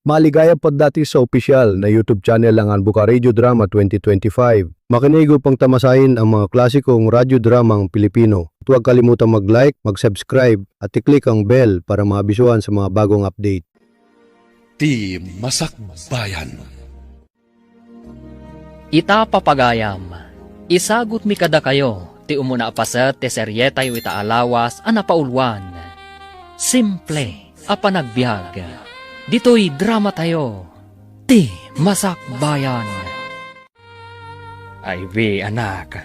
Maligaya pod dati sa opisyal na YouTube channel ang Buka Radio Drama 2025. Makinigo pang tamasahin ang mga klasikong radyo dramang Pilipino. At huwag kalimutang mag-like, mag-subscribe at i-click ang bell para maabisuhan sa mga bagong update. Ti Masakbayan. Ita papagayam, isagot mi kada kayo, ti umuna apasat ti seryeta yu ita alawas anapaulwan. Simple, apanagbiag. Dito'y drama tayo, ti Masakbayan. Ay we anak,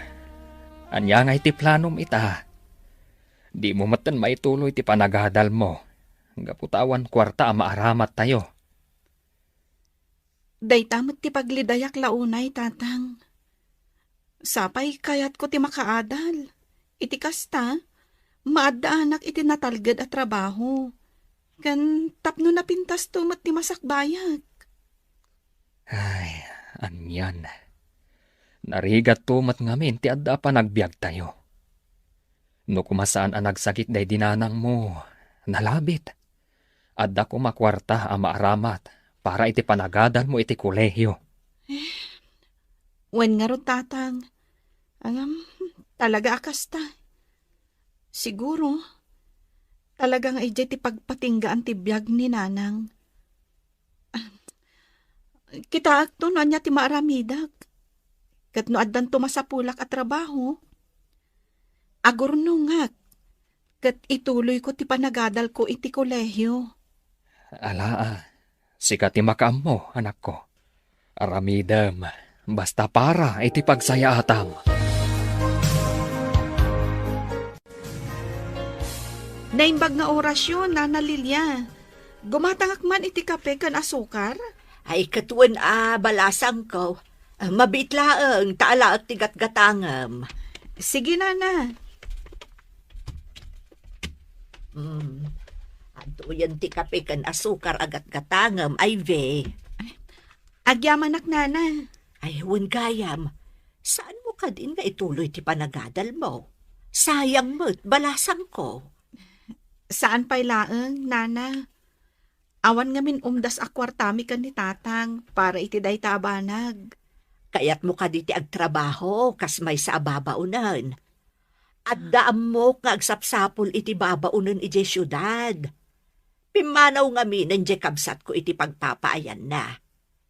anya nga iti planom ita. Di mo matan maituloy ti panagadal mo. Gaputawan kwarta ang maaramat tayo. Daytamot ti paglidayak launay, tatang. Sapay kayat ko ti makaadal. Iti kasta, maadaanak iti natalged at trabaho. Kan tapno na pintas tumat ti masakbayak. Ay, anyan. Narigat tumat ngamin ti adda pa nagbiag tayo. No kumasaan ang nagsakit day dinanang mo, nalabit. Adda ko makwarta ang maaramat para iti panagadal mo iti kolehyo. Wen nga ro, tatang. Talaga akasta. Siguro, talagang ijay ti pagpatinggaan ti biyag ni nanang. Kita akto no anya ti maaramidag. Kat no addan tumasapulak at trabaho. Agurnungak. Kat ituloy ko ti panagadal ko iti kolehyo. Ala, sikat ti makaam mo, anak ko. Aramidam, basta para iti pagsayaatam. Naimbag nga orasyon, Nana Lilia. Gumatangak man iti kape kan asukar? Ay katuan balasang ko. Mabitlaang taala at tigat-gatangam. Sige, Nana. Ato yan ti kape kan asukar agat-gatangam ay ve. Agyaman ak, Nana. Ay huwag gayam. Saan mo ka din nga ituloy ti panagadal mo? Sayang mo't balasang ko. Saan pa'y laeng, Nana? Awan ngamin umdas akwartami kan ni tatang para iti day tabanag. Kaya't mo ka diti agtrabaho kas may sa ababaunan. At daam mo nga agsapsapol iti babaunan iti syudad. Pimanaw ngamin nandiya kabsat ko iti pagpapaayan na.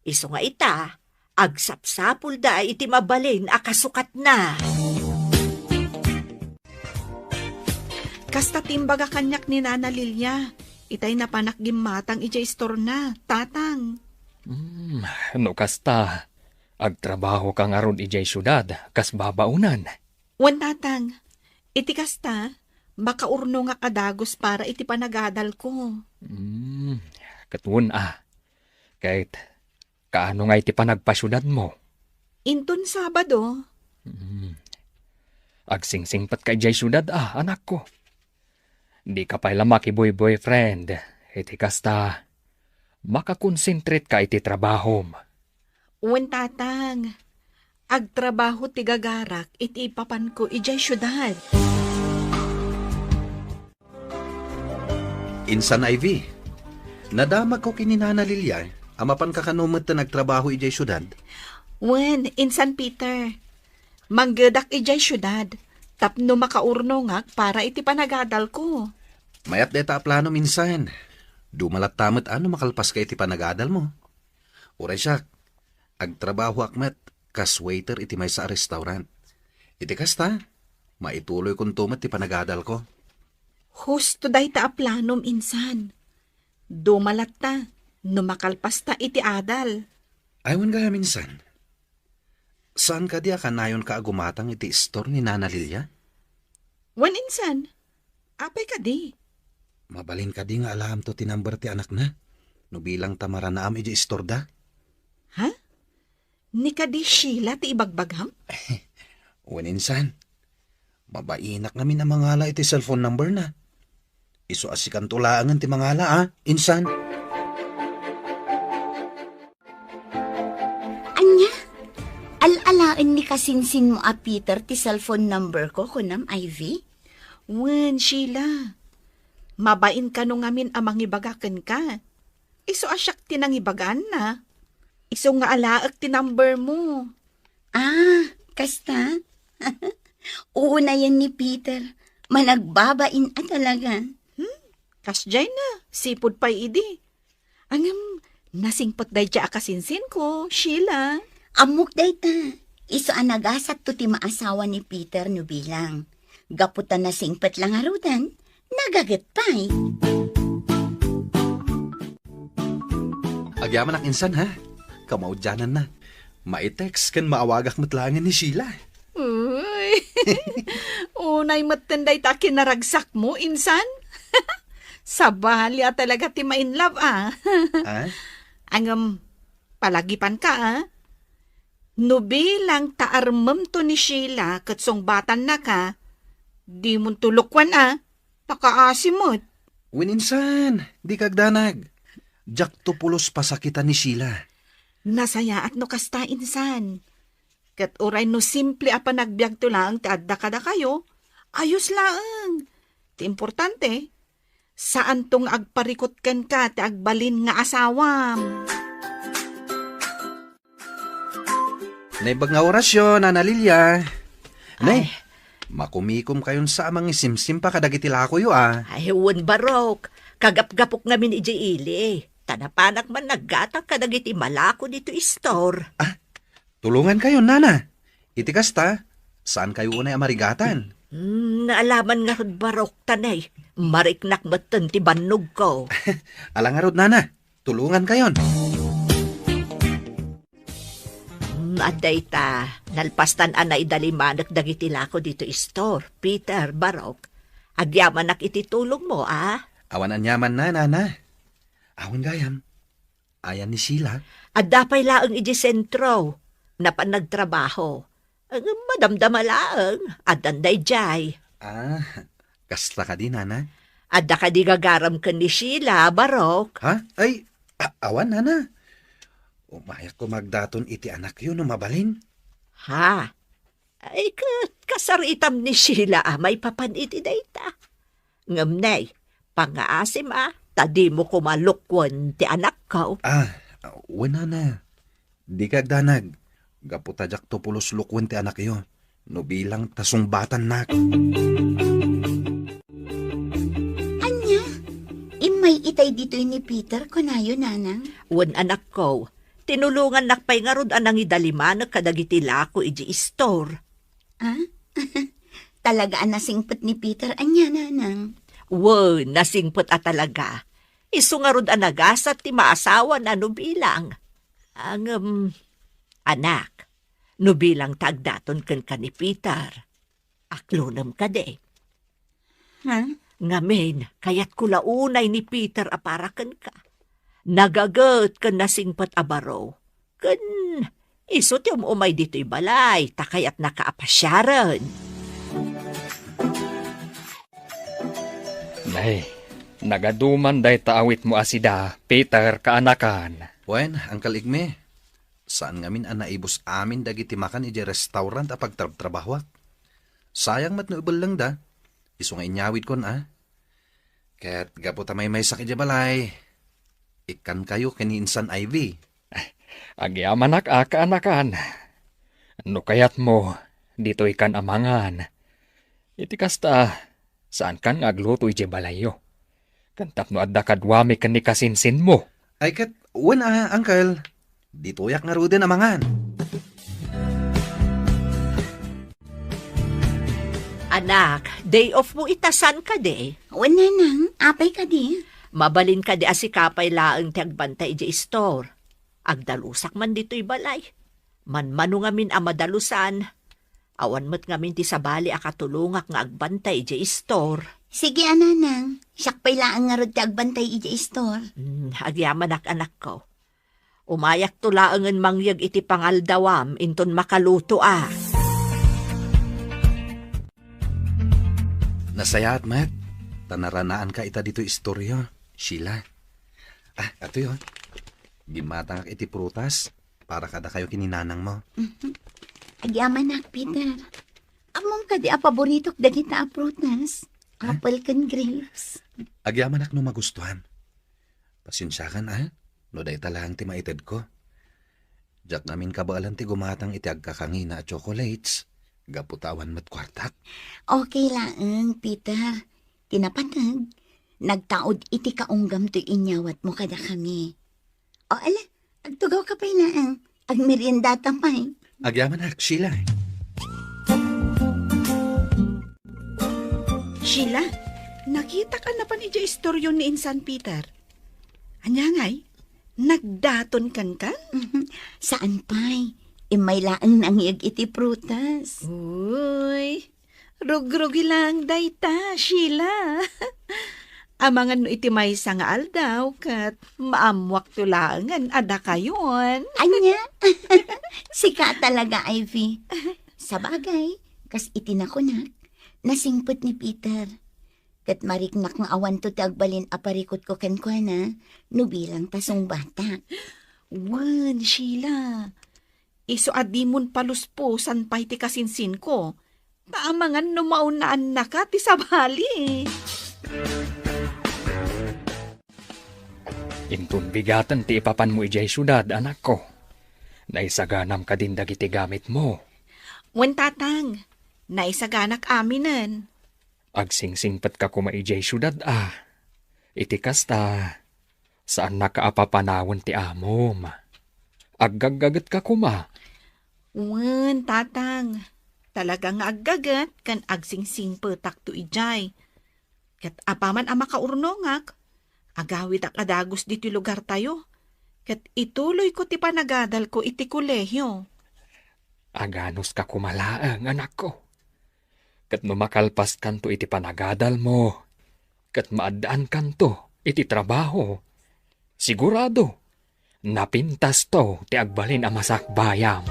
Iso nga ita, agsapsapol da iti mabalin akasukat na. Kasta timbaga kanyak ni Nana Lilia. Itay napanak gimatang iti istor na, tatang. No kasta, agtrabaho kang aron ijay syudad, kas babaunan. Wan, tatang. Iti kasta, makaurno nga kadagos para iti panagadal ko. Katun kahit kaano nga iti panagpasyudad mo. Inton Sabado. Agsingsingpat ka ijay syudad anak ko. Di ka pa'y lamaki boyfriend, iti kasta, makakonsentrate ka iti trabahom. Wan, tatang. Agtrabaho ti gagarak iti ipapan ko ijay syudad. Insan Ivy, nadamag ko kini Nana Lilia, amapan ka kanumot na nagtrabaho ijay syudad. Wan, insan Peter. Manggedak ijay syudad. Tapno makaurno nga para iti panagadal ko. Mayat deta plano minsan. Dumalat tamot makalpas ka iti panagadal mo. Uray siya, agtrabaho akmet, kas waiter iti may sa restaurant. Iti kasta, maituloy kong tumat ti panagadal ko. Husto day ta aplanom, insan. Dumalat ta, numakalpas ta iti adal. Aywan gaya minsan. Saan ka diya kanayon ka agumatang iti store ni Nana Lilia? Wan, insan. Apay ka di. Mabalin ka di nga alam to tinambar ti anak na. No bilang tamara na am iti store da. Ha? Ni ka di Sheila ti ibagbagam? Wan insan. Mabainak namin ang mangala iti cellphone number na. Iso asikan tulaangan ti mangala insan. Alalaan ni kasinsin mo Peter ti cellphone number ko kunam Ivy? Wen, Sheila. Mabain ka nung ngamin amang ibagakan ka. Iso asyak tinangibagaan na. Iso nga alaak ti number mo. Ah, kasta? Uuna yan ni Peter. Managbabain talaga. Kasjay na, sipod pa'y idi. Angam, nasingpot day dya akasinsin ko, Sheila. Amok day ta. Iso anagasat to ti maasawa ni Peter no bilang. Gaputan na singpet lang arudan. Nagagat pa'y. Agyaman ang insan, ha? Kamaudyanan na. Maitext kan maawagak matlangan ni Sheila. Uy, unay matanday ta kinaragsak mo, insan. Sabahalya talaga ti ma-inlove, ah. Ha? Angam, palagipan ka, ah. No bilang taarmem to ni Sheila katsong batan na ka, di mo tulukwan, ah. Pakaasimot. Wininsan, di kagdanag. Jak tupulos pasakitan ni Sheila. Nasaya at no kasta, insan. Kat oray no simple apa nagbiag to lang ti adda kada kayo, ayos laang. Ti importante, saan tong agparikot ken ka ti agbalin nga asawam. Naibag nga orasyon, Ana Lilia. Nay, makumikom kayon sa amang isimsim pa kadagitila ko yo, ah. Ay, huwag barok. Kagap-gapok namin iji ili. Tanapanak man naggatang kadagiti malako dito store. Tulungan kayo, Nana. Itikas ta, saan kayo unay amarigatan? Naalaman nga rod barok tanay. Mariknak matan ti bannog ko. Alangarod, Nana. Tulungan kayon. Aday ta, nalpastan anay dalimanak dagiti lako dito store. Peter, barok. Agyaman iti tulong mo, ah. Awan anyaman na, Nana. Awan gayam. Ayan ni Sheila. At dapay laang iji sentro. Napan nagtrabaho. Ang madamdama laang. At danday jay. Kasta ka din, Nana. At da ka di gagaram ka ni Sheila, barok. Ha? Ay, awan, Nana. Umayak ko magdaton iti anak yun na mabalin. Ha? Ay, kasaritam ni Sheila, may papaniti dayta. Ngamnay, pangaasim, tadi mo kumalukwan ti anak ko. Wala na. Di kagdanag. Gaputajak to pulos lukwan ti anak yun. No bilang tasungbatan na. Anya? Imay itay dito ni Peter kunayo, nanang. Wan anak ko, tinulungan nakpay nga rod anang idaliman kadagiti lako iji store. Talagaan nasingpet ni Peter, anya, nanang. Wan, nasingpot talaga. Isu nga rod anagasat ti maasawa na nubilang. Ang, anak, nubilang tagdaton ken ka ni Peter. Aklonam ka de. Ha? Ngamen, kayat kulaunay ni Peter aparaken ka. Nagagat ken nasingpot abaro. Ken, isu ti umay dito'y balay, takayat nakaapasyaran. Nay, nagaduman day taawit mo asida, Peter kaanakan. Wen, ang kaligme. Saan ngamin ang naibos amin dagiti makan iti restaurant a pagtrabahwak? Sayang mat no ibal lang da. Isu nga inyawid kon, Ket gapo tamay may sakit balay. Ikan kayo kaniinsan Ivy. Agyaman kaanakan. No kayat mo, dito ikan amangan. Iti kasta, saan kan agluto iti balayo? Kantap no adda kadwami kan ni kasinsin mo. Ay ket, wen uncle. Dito yak nga ruden amangan. Anak, day off mo itasan ka de. O, nanang, apay ka di. Mabalin ka di asikapay laang ti agbantay iti store. Agdalusak man dito'y balay. Manmano ngamin ang madalusan. Awan mo't ngamin ti sabali akatulungak nga agbantay iti store. Sige, nanang. Siyak pa'y laang nga rod ti agbantay iti store. Agyaman anak ko. Umayak tulaangan mangyag iti pangaldawam inton makaluto Nasayat, Matt. Tanaranaan ka ita dito istorya, Sheila. Ato yun. Gimatang iti prutas para kada kayo kininanang mo. Agyaman nak, Peter. Among ka di apaboritok dagita aprutas. Apple can grapes. Agyaman ak no magustuhan. Pasensyakan, No day talang ti maited ko. Jak namin kabaalan ti gumatang iti agkakangina at chocolates. Gaputawan mat kwartak. Okay lang, Peter. Tinapanag. Nagtaod iti kaunggam to inyawat mo kada kami. O ala, agtugaw ka pa lang. Agmerienda tamay. Agyaman hak, Sheila. Sheila, nakita ka na pa ni istoryo ni Insan Peter. Anya ngay, nagdaton kan ka? Saan pa'y? Imay laang nangiag iti prutas. Uy, rugrugi lang dayta, Sheila. Amangan no iti may sangaal daw kat maamwak tulangan ada kayon. Anya? Sika talaga, Ivy. Sa bagay, kas itinakunak, nasingpot ni Peter. Kat mariknak nga awan to tagbalin aparikot ko kenkwana, no bilang tasong bata. Wan, Sheila. Iso adimon paluspusan pa'y ti kasinsin ko. Taamangan no maunaan na ka ti sabali. Intun bigatan ti ipapan mo ijay syudad, anak ko. Naisaganam ka din dagiti gamit mo. Wan tatang, naisaganak aminan. Agsingsingpat ka kuma ijay syudad Iti kasta, saan nakaapapanawon ti amom. Aggagagat ka kuma. Wan tatang, talagang aggagat kan agsingsing petak tu ijay. Kat apaman ang makaurnongak, agawid ak adagos diti lugar tayo. Kat ituloy ko ti panagadal ko iti kolehyo. Aganos ka kumalaang, anak ko. Kat numakalpas kanto iti panagadal mo. Kat maadaan kanto iti trabaho. Sigurado, napintas to ti agbalin a masakbayam.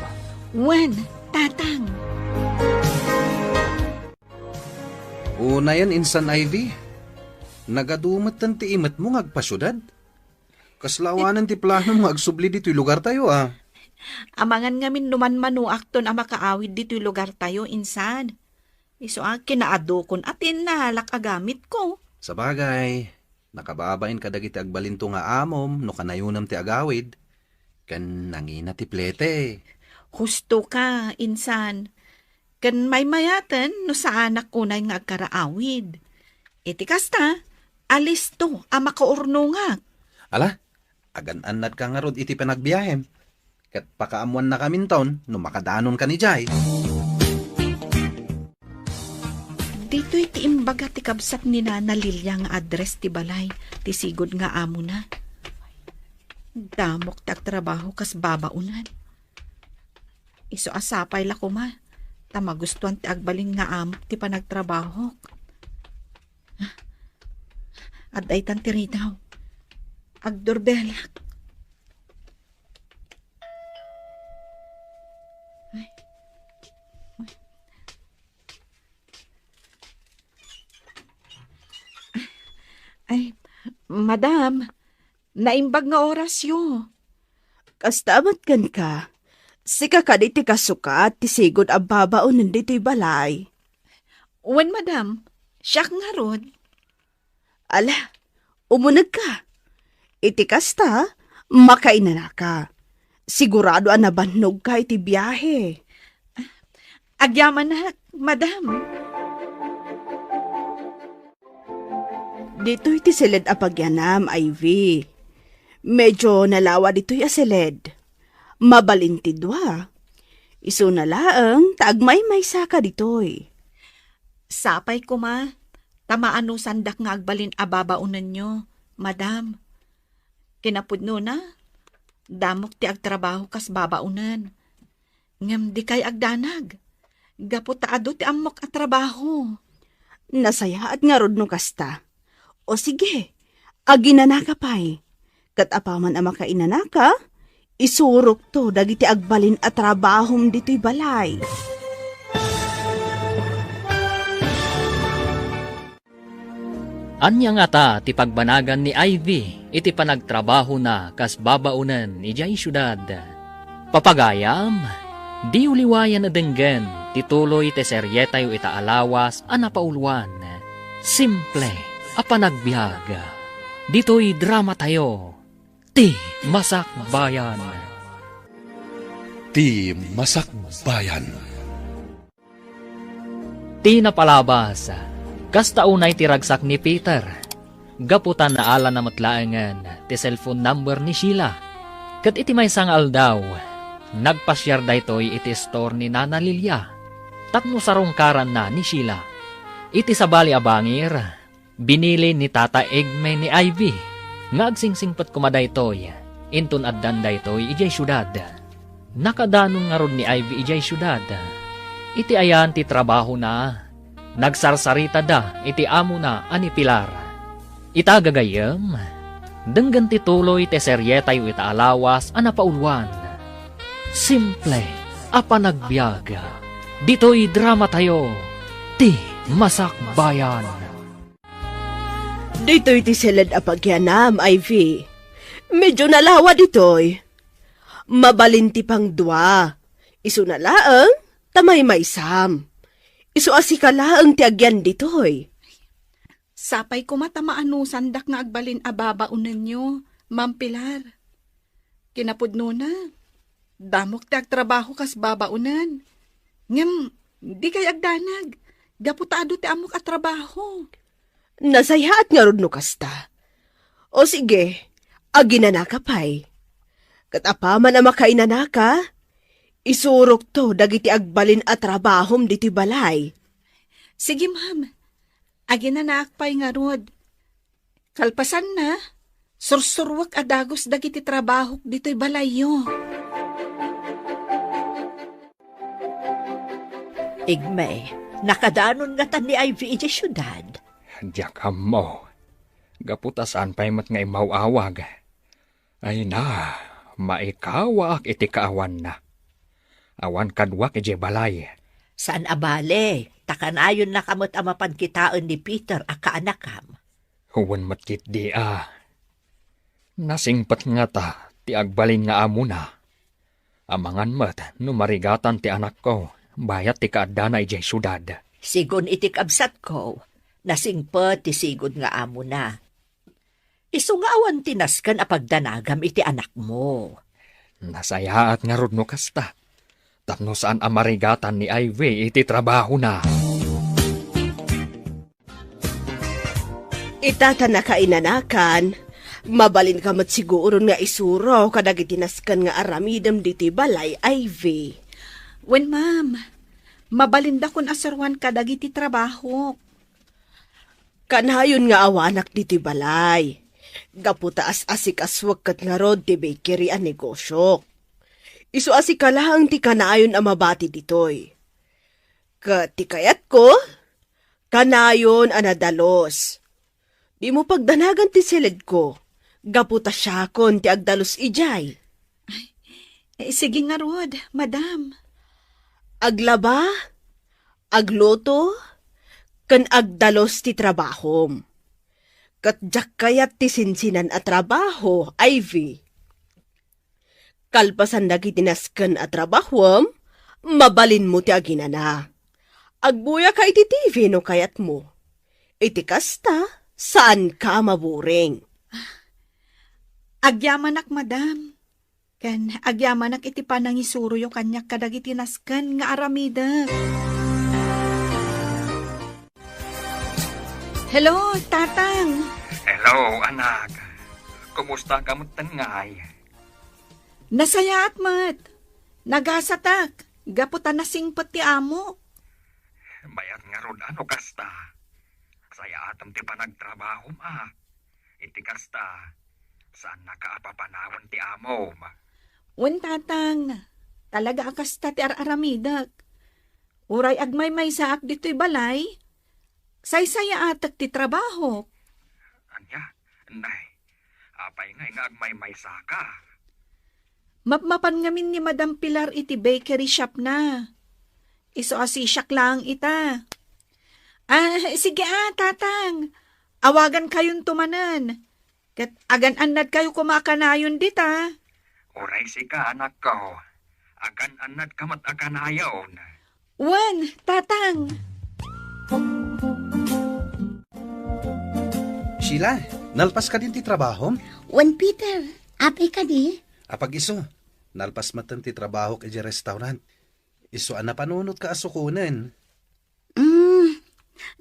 Wan, tatang. Una yan, Insan Ivy. Nagadumat tan ti imat mo ngagpasyudad. Kaslawanan ti plano mo agsubli dito'y lugar tayo Amangan ngamin numan manuak ton ang makaawid dito'y lugar tayo, insan. Iso kinaadokon atin nahalak agamit ko. Sa bagay, nakababain ka dagiti agbalinto nga amom no kanayunam ti agawid. Kan nangina ti plete. Husto ka, insan. Kan may mayatan no sa anak unay nga agkaraawid. Iti kasta, alis to ang makaurnungak. Ala, agan-anad ka nga rod iti panagbiyahem. Kat pakaamuan na kamin taon no makadanon ka ni Jai. Dito iti imbaga ti kabsat ni Nana Lilia nga address ti balay, ti sigod nga amo na. Damok ti agtrabaho kas babaunan. Iso asapay la kuma, tamagustuhan ti agbalin nga amo ti panagtrabaho. At ay tantiri daw. Agdorbelak. Ay, madam, naimbag nga orasyo. Kastamat kan ka. Sika ka di ti kasukat, ti sigod ang babaon nandito'y balay. Wen, madam, siyak nga rod. Ala, umunag ka. Iti kasta, makainana ka. Sigurado ang nabannog ka iti biyahe. Agyaman na, madam. Dito'y ti silid apagyanam, Ivy. Medyo nalawa dito'y asilid. Mabalintidwa. Iso na laang, taagmay-may saka dito'y. Sapay ko ma, tamaano sandak nga agbalin ababaunan nyo, madam. Kinapudno na, damok ti agtrabaho kas babaunan. Ngam di kay agdanag, gapo taado ti amok at trabaho. Nasaya at nga rod no kasta. O sige, aginanaka pa'y. Kat apaman ang makainanaka, isurok to dagiti agbalin at trabahom dito'y balay. Anya nga ta ti pagbanagan ni Ivy iti panagtrabaho na kas babaunan ni Jay syudad. Papagayam, di uliwayan na denggen tituloy te seryetayo ita alawas anapauluan. Simple a panagbiyaga. Dito'y drama tayo. Ti Masak Bayan. Ti Masakbayan. Ti napalabas, kasta unay tiragsak ni Peter. Gaputan na ala na matlaangan ti cellphone number ni Sheila. Kat iti may sangal daw, nagpasyar daytoy iti store ni Nana Lilia. Tapno sarungkaran na ni Sheila. Iti sabali abangir, binili ni Tata Egme ni Ivy. Ngagsingsingpat kumadaytoy, intun addan daytoy ijay syudad. Nakadanon nga ron ni Ivy ijay syudad. Iti ayan ti trabaho na. Nagsarsarita da, iti amo na ani Pilar. Itagagayem, denggan ti tuloy ti seryetay ita alawas ana paulwan. Simple, apa nagbiyaga. Dito'y drama tayo, ti Masakbayan. Dito'y ti silid apagyanam, Ivy. Medyo nalawa dito'y. Mabalinti pang dua. Isu na laang, tamay may sam. Isu asikalaang ti agyan dito'y. Sapay ko matamaan sandak nga agbalin ababaunan nyo, Ma'am Pilar. Kinapudno na. Damok ti agtrabaho kas babaunan. Ngem, di kay agdanag. Gaputado ti amok at trabaho. Nasayaat nga ron no kasta. O sige, aginanaka pa'y. Katapaman ang makainanaka, isurok to dagiti agbalin at trabahom diti balay. Sige, ma'am. Aginanak pa'y nga rod. Kalpasan na, sursurwak adagos dagiti trabaho dito'y balayo. Igme, nakadanon nga tan ni Ivy iti syudad. Diyak mo. Gaputasan pa'y mat nga imawawag. Ay na, maikawak iti kaawan na. Awan kadwak iti balay. Saan abale, takanayon na kamot amapan kitaan ni Peter a kaanakam. Huwan matkit di Nasingpat nga ta, ti agbalin nga amo na. Amangan mat, numarigatan ti anak ko, bayat ti kaadana iti syudad. Sigon itik absat ko, nasingpet ti sigod nga amo na. Isu nga awan tinaskan a pagdanagam iti anak mo. Nasayaat nga rod no kasta. Tapno saan amarigatan ni Ivy iti trabaho na. Itata na kainanakan, mabalin ka mat siguro nga isuro kadag itinaskan nga aramidam diti balay, Ivy. Wen, ma'am. Mabalinda kun asarwan kadag iti trabaho. Kanayon nga awanak diti balay. Gaputaas asik aswag kat nga rod ti bakery a negosyo. Isu asikalahang ti kanayon a mabati ditoy. Ti kayat ko, kanayon a nadalos. Di mo pagdanagan ti silid ko, gaputa siya kon ti agdalos ijay. Sige nga rod, madam. Aglaba, agluto, kan agdalos ti trabahom. Kat jak kayat ti sinsinan a trabaho, Ivy. Kalpasan dagi tinaskan a trabahom, mabalin mo ti aginana. Agbuya ka iti TV no kayat mo. Iti kasta, saan ka maburing? Agyamanak, madam. Ken agyamanak iti panangisuro yung kanyak kadag itinaskan nga aramida. Hello, tatang. Hello, anak. Kumusta ka mo tangay? Nasayaat mat. Nagasatak. Gaputan na singpet ti amo. Bayat nga ron ano kasta. Saya atam ti panagtrabaho ma. Iti kasta. Saan nakaapapanawan ti amo ma. Wen, tatang. Talaga akasta ti araramidak. Uray agmay may saak dito'y balay. Say-saya atak ti trabaho. Anya, nay. Apay nga agmay saka. Mapmapan ngamin ni Madam Pilar iti bakery shop na. Iso asisyak lang ita. Sige tatang. Awagan kayong tumanan. Kat agan-anad kayo kumakanayon dita. Uray si ka, anak ko. Agan-anad kamat akanayon. Wan, tatang. Sheila, nalpas ka din ti trabaho? Wan, Peter, Apay ka di? Apag iso, nalpas matan ti trabaho ka di restaurant. Iso na panunot ka asukunan.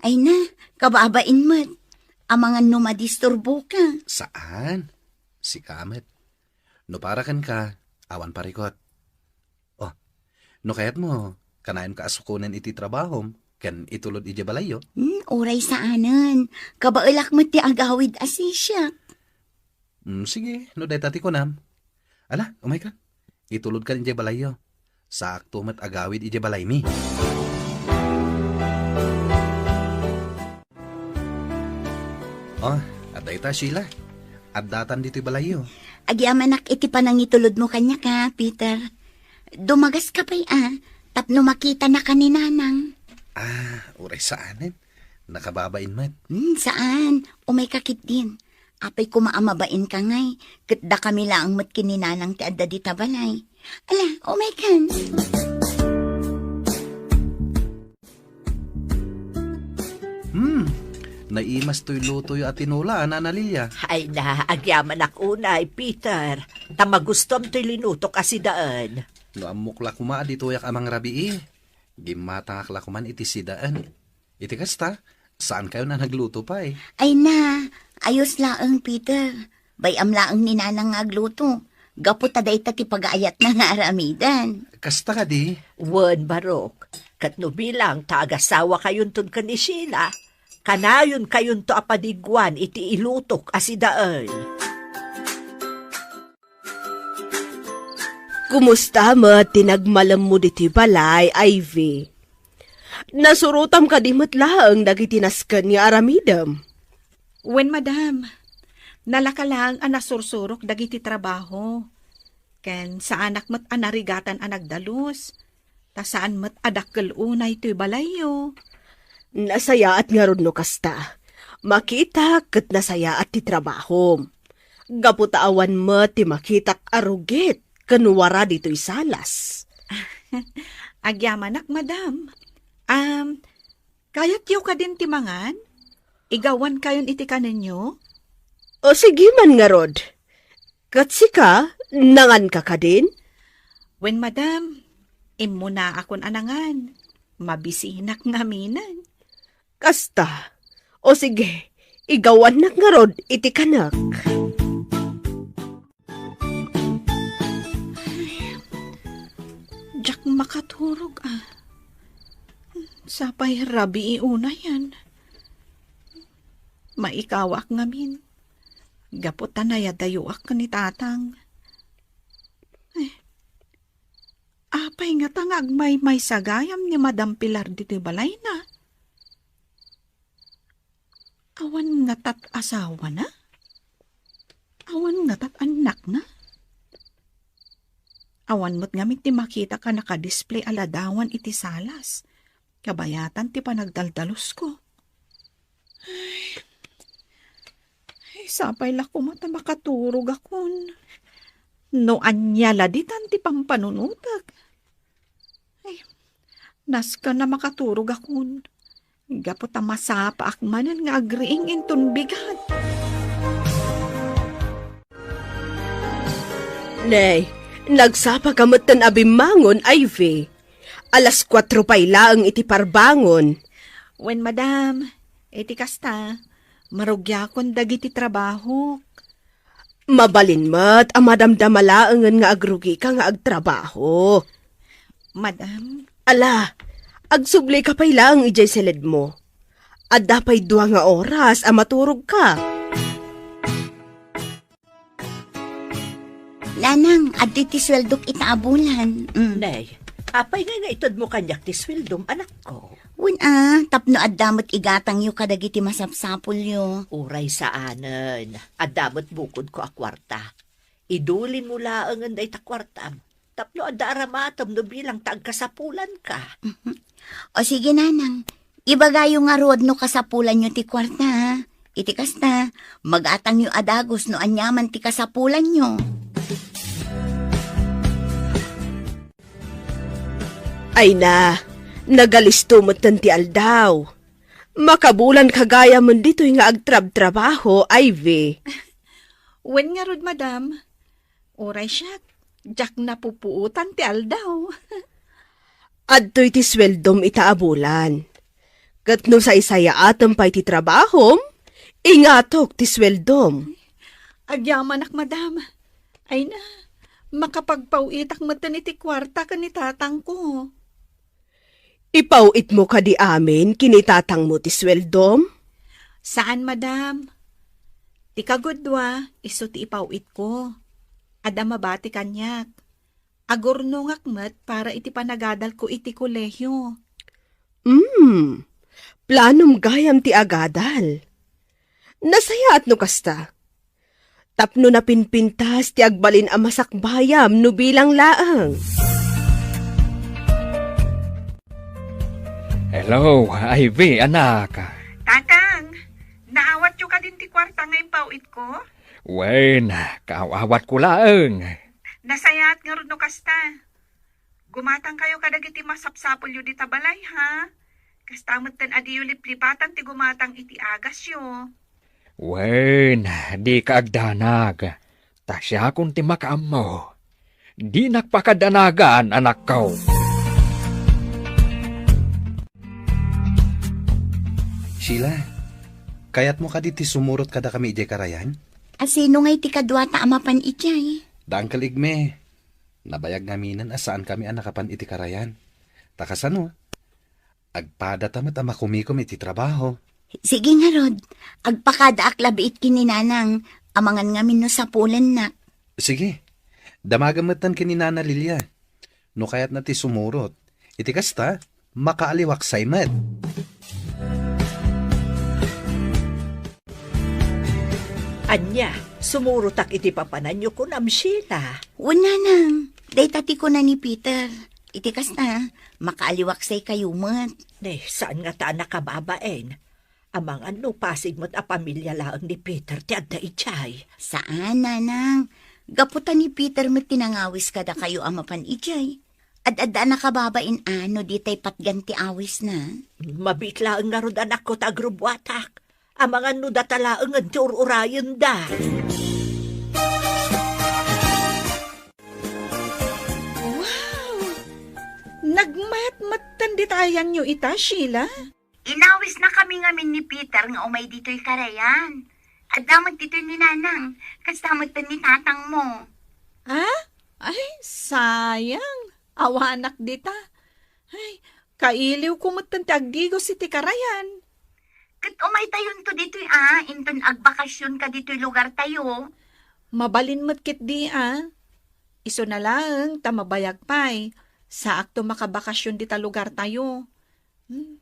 Ay na, kababain mo't. Amangan no madisturbo ka. Saan? Si Kamet. No parakan ka, awan parikot. Oh, no kayat mo, kanayon ka asukunan iti trabaho, kan itulod iti balayo. Oray saanan. Kabailak mo't ti agawid asisya. Sige, no detati ko nam. Ala, umay ka. Itulod ka iti balayo. Sakto mat agawid iti balay mi. Oh, at ita Sheila. At datan dito'y balayo. Agyamanak iti panangitulod mo kanya ka, Peter. Dumagas ka pa'y tapno makita na ka ni Nanang. Uray saanin. Nakababain mat. Saan? Umay kakit din. Apay kumaamabain ka ngay. Kitda kami lang mat kininanang ti adda di tabalay. Ala, umay kan. Naimas to'y lutoy at tinula, Nanaliya. Ay na, agyaman unay, Peter. Tamagustom to'y linutok asidaan. No amukla kuma dito yak amang rabii. Gimatang akla kuman iti sidaan. Iti kasta, saan kayo na nagluto pa eh? Ay na, ayos laang, Peter. Bayam laang ni Nanang agluto. Gapo taday ti pag-aayat na nga aramidan. Kasta ka di? Wan barok, katno bilang taagasawa kayon ton ka ni Sheila, kanayon kayon to apadigwan iti ilutok asidaan. Kumusta mo tinagmalam mo diti balay, Ivy? Nasurutam ka di matlaang dagiti nasken ni aramidam. Wen, madam. Nalakalang ang nasursurok dagiti trabaho. Ken sa anak mat anarigatan ang nagdalus. Ta saan mat adakkel unay to'y balayo. Nasaya at nga ron no kasta. Makita kat nasaya at ti trabaho. Gaputaawan mo ti makitak arugit kanuwara dito'y salas. Agyamanak, madam. Kayat yu ka din timangan? Igawan kayon iti kaninyo? O sige man nga rod. Katsika, nangan ka ka din? Wen, madam, imuna akon anangan. Mabisinak nga minan. Kasta. O sige, igawan na nga rod iti kanak. Diyak makaturog Sapay rabi iuna yan. Maikawak ngamin. Gaputan na yadayuak ka ni tatang. Apay nga tangag may sagayam ni Madam Pilar dito balay na. Awan nga tat asawa na? Awan nga tat anak na? Awan mo't ngamit ti makita ka nakadisplay aladawan iti salas. Kabayatan ti panagdaldalos ko. Sapay la ko mata makaturog akon. No anyala ditan ti pampanunutag. Naska na makaturog akon. Gapot ang masapa akmanan nga agriing inton bigat. Nay, nagsapa kamatan abimangon, Ivy. Alas 4 pa'y laang iti parbangon. Wen, madam, iti kasta, marugyakon dagiti trabaho. Mabalin mat, amadamdamalaangan nga agrugi ka nga agtrabaho. Madam? Ala, agsubli ka pa'y laang ijay seled mo. At dapay 2 nga oras, maturog ka. Lanang, addi ti sweldok itaabulan. Nay, apay nga itod mo kanyak ti swildom, anak ko. Tapno addamot igatang yu kadagiti masapsapol yu. Uray saanan, addamot bukod ko a kwarta. Idulin mo laangan day ta kwartam. Tapno adda aramatam no bilang taagkasapulan ka. O sige, nanang, ibagayo nga rod no kasapulan yu ti kwarta. Iti kasta, magatang yu adagos no anyaman ti kasapulan yu. Ay na, nagalisto mo ti aldaw. Makabulan kagaya mo dito'y nga agtrab-trabaho, Ivy. Wen nga rod, madam, Oray siya, jak na pupuutan ti aldaw. Adto'y ti sweldom itaabulan. Kat no sa isaya atam pa'y ti trabahom, ingatok ti sweldom. Agyaman ak madam. Ay na, makapagpauitak matan iti kwarta ka ni tatang ko. Ipauit mo ka di amin, kinitatang mo ti sweldom? Saan madam? Ti kagudwa, iso ti ipauit ko. Ada mabati kanyak. Agurno ngakmet para iti panagadal ko iti kolehyo. Planom gayam ti agadal. Nasaya at no kasta. Tapno na pinpintas ti agbalin a masakbayam no bilang laang. Hello, Ivy, anak. Tatang, naawat yung ka din ti kwarta ngayong pauit ko? Wen, kaawawat ko laeng. Nasayat nga ron no kasta. Gumatang kayo kadagiti masapsapol yu di tabalay ha. Kastamot tan adiyo liplipatan ti gumatang iti agas yu. Wen, di ka agdanag. Tasya kung ti makaam mo. Di nakpakadanagan, anak ko. Sheila, kayat mo ka diti sumurot kada kami ijay karayan? Asino ngay ti kadwa ta amapan ijay? Daan kaligme. Nabayag ngaminan asaan kami nakapan iti karayan. Takasano? Agpada tamat ama kumikom iti trabaho. Sige nga Rod, agpakada aklabiit kininanang amangan ngamin no sa pulen na. Sige, damagamatan kini Nana Lilia. No kayat na ti sumurot. Iti kasta, makaaliwak saymat. Anya, sumurutak iti papananyo ko nam Sheila. Una nang, day tati ko na ni Peter. Itikas na, makaaliwaksay kayo mat. Saan nga ta nakababaen? Amang ano pasig mo't a pamilya laang ni Peter ti adda ijay. Saan, nanang? Gaputan ni Peter met tinangawis kada kayo amapan ijay. Ad-adda nakababain ano di tay patganti awis na. Mabitlaang nga rod anak ko tagrubwatak. Amang ano datalaang ti ururayan da. Nagmat-matan di tayan nyo ita, Sheila? Inawis na kami ngamin ni Peter nga umay dito'y karayan. At damag dito'y ni Nanang, kastamag ni tatang mo. Ha? Ay, sayang. Awanak dita. Ay, kailiw kumatan ti agdigo si ti karayan. Kat umay tayon to dito'y inton agbakasyon ka dito'y lugar tayo. Mabalin matkit di Iso na lang, tamabayag pa'y. Sa akto makabakasyon di ta lugar tayo.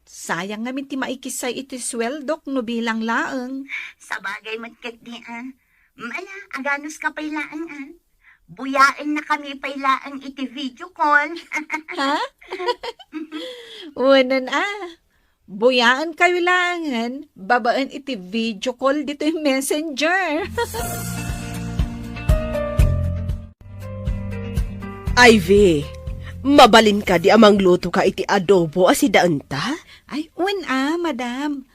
Sayang namin ti maikisay iti sweldok no bilang laeng. Sa bagay matkit di Mala, aganos ka pay laang Buyain na kami pay laang iti video call. Ha? Unan Buyaan kayo langan, babaan iti video call dito yung messenger. Ivy, mabalin ka di amang luto ka iti adobo asidaan ta? Ay, madam.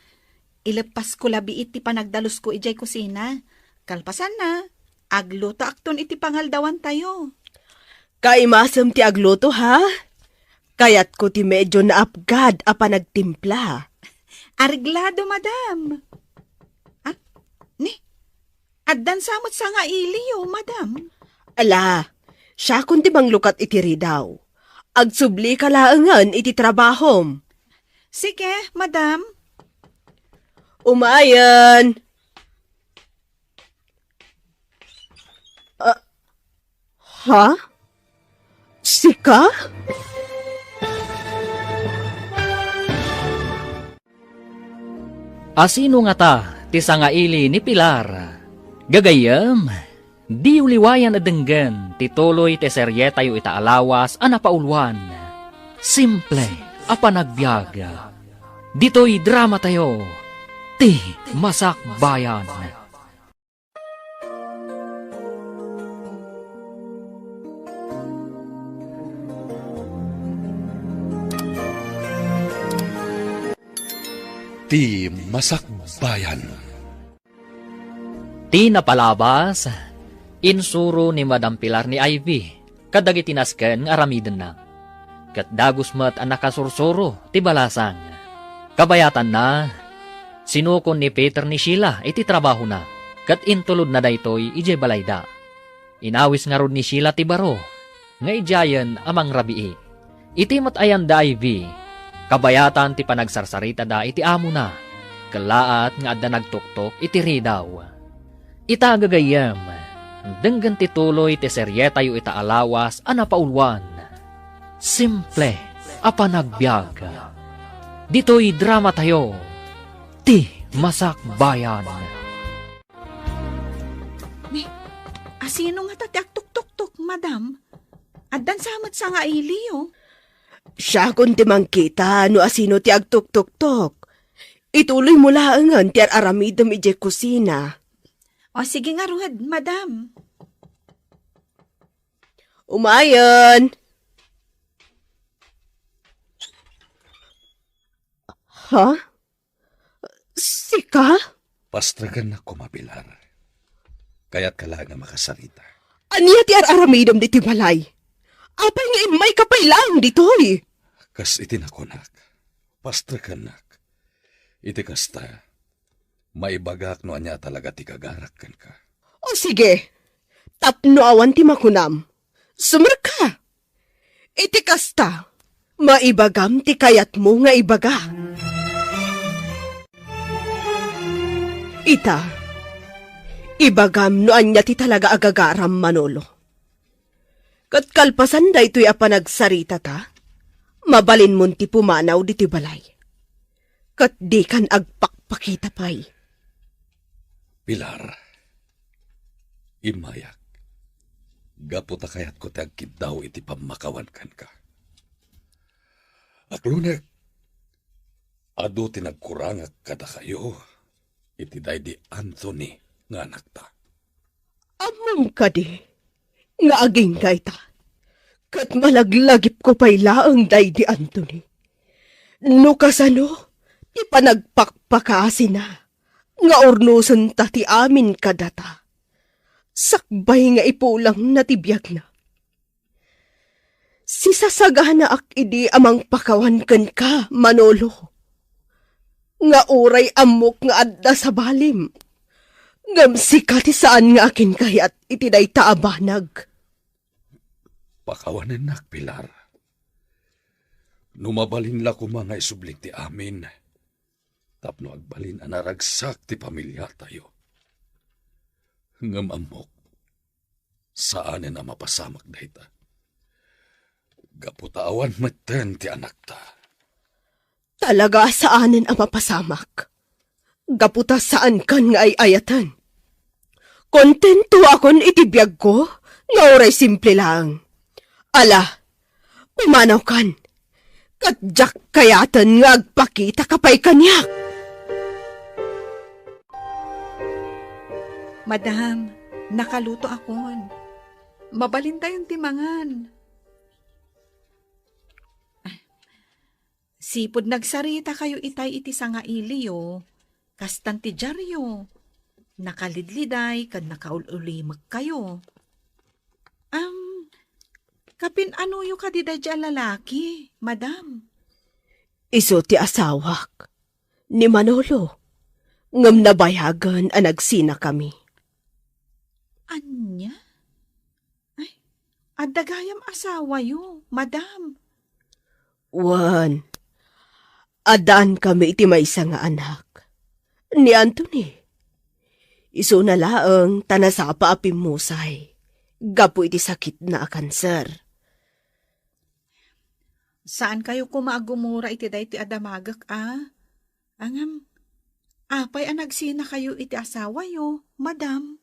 Ilepas ko labi iti panagdalos ko ijay kusina. Kalpasan na, agluto akton iti pangaldawan tayo. Kaimasam ti agluto ha? Kayat ko ti medyo naapgad a panagtimpla. Arglado, madam. Addan samot sa nga iliyo, madam. Ala, siya kun ti manglukat iti ridaw. Agsubli ka laangan iti trabahom. Sige, madam. Umayan. Ha? Sika? Asino nga ta, ti sangaili ni Pilar. Gagayam, di uliwayan adenggan, ti tuloy ti serye tayo itaalawas anapaulwan. Simple, apanagbiaga. Dito'y drama tayo, ti Masakbayan. Ti Masakbayan. Ti napalabas, Insuro ni Madam Pilar ni Ivy, kadag itinasken nga aramiden na. Kat dagos met ang nakasursuro, ti balasang. Kabayatan na, sinukon ni Peter ni Sheila iti trabaho na, kat intulod na daytoy ije balayda. Inawis nga rod ni Sheila ti baro, nga ijayan amang rabii. Iti mat ayan da Ivy, kabayatan ti panagsarsarita da iti amo na, kalaat nga adda nagtuktok iti ridaw. Ita gagayam, denggan ti tuloy ti seryeta yu ita alawas anapaulwan. Simple a panagbiag. Dito'y drama tayo, ti Masak Bayan. Asino nga tatiak tuk-tuk-tuk, madam? Addan samat sa nga iliyo. Siya kung timangkita no asino ti agtuk-tuk-tuk. Ituloy mo laangan ti aramidam ije kusina. O sige nga ruhad, madam. Umayan! Ha? Sika? Pastragan na kumabilar. Kaya't kala nga makasarita. Aniya ti aramidam di ti balay. Apay nga imay kapay lang ditoy. Kas itinakonak. Pastragan nak. Iti kasta. Maibagak no anya talaga ti kagarak kan ka. O sige. Tapno awan ti makunam. Sumir ka. Iti kasta. Maibagam ti kayat mo nga ibaga. Ita. Ibagam no anya ti talaga agagaram Manolo. Kat kalpasan da ito'y apanagsarita ta, mabalin mon ti pumanaw di ti balay. Kat di kan agpakpakita pa'y. Pilar. Imayak. Gaputa kayat ko ti agkid daw iti pamakawan kan ka. Aklunek. Adu tinagkurangak kada kayo. Iti day di Anthony nga anak ta. Among ka di, nga aging kay ta. Kat malaglagip ko pa'y laang day di Anthony. No kasano, ipanagpakpakasi na, nga ornusan ta ti amin kadata. Sakbay nga ipulang natibiyag na. Sisasagana ak idi amang pakawan kan ka, Manolo. Nga uray amok nga adda sa balim. Ngamsi ka ti saan nga akin kayat itiday taabanag. Pakawanan nak, Pilar. Numabalin la ko mga isubling ti amin. Tapno agbalin anaragsak ti pamilya tayo. Ngam amok. Saan na mapasamak na ita. Gaputaawan maten ti anak ta. Talaga saanin ang mapasamak. Gaputa saan kan nga ay ayatan. Kontento akon itibiyag ko, nga oray simple lang. Ala, pumanaw kan. Kadyak kayatan nga agpakita kapay kanyak. Madam, nakaluto akon. Mabalin tayong timangan. Sipod nagsarita kayo itay iti sa nga iliyo, kastan ti dyaryo, nakalidliday kad nakaululimag kayo. Kapin anuyo ka di dadya lalaki, madam? Iso ti asawak, ni Manolo, ngam nabayagan ang nagsina kami. Anya? Ay, adagayam asawa yo, madam. Wan, adaan kami iti maysa nga anak. Ni Anthony. Iso na laang tanasapa apim musay. Gapo iti sakit na kanser. Saan kayo kumagumura iti da iti adamagak Angam, apay nagsina kayo iti asawa yo, madam.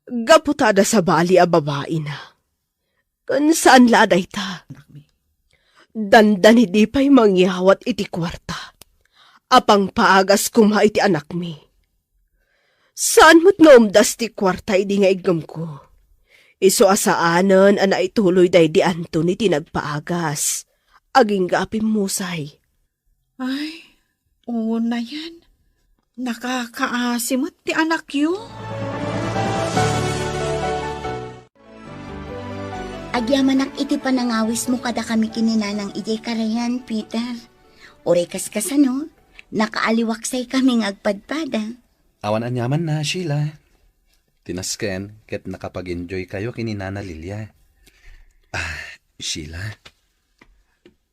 Gapo tada sa bali a babae na. Kan saan laday ta? Dandan hindi pa'y mangyawat iti kwarta. Apang paagas kuma iti anak mi. Saan mo't nga umdas ti kwarta iti nga igam ko? Iso asaanan ana ituloy day di Anthony tinagpaagas. Aging gapim musay. Ay, una yan. Nakakaasimot ti anak yo. Agyamanak iti panangawis mo kada kami kininanang iti karayan, Peter. Ore kaskasano, nakaaliwaksay kami agpadpada. Awan anyaman na, Sheila. Tinasken, ket nakapag-enjoy kayo kini Nana Lilia. Sheila.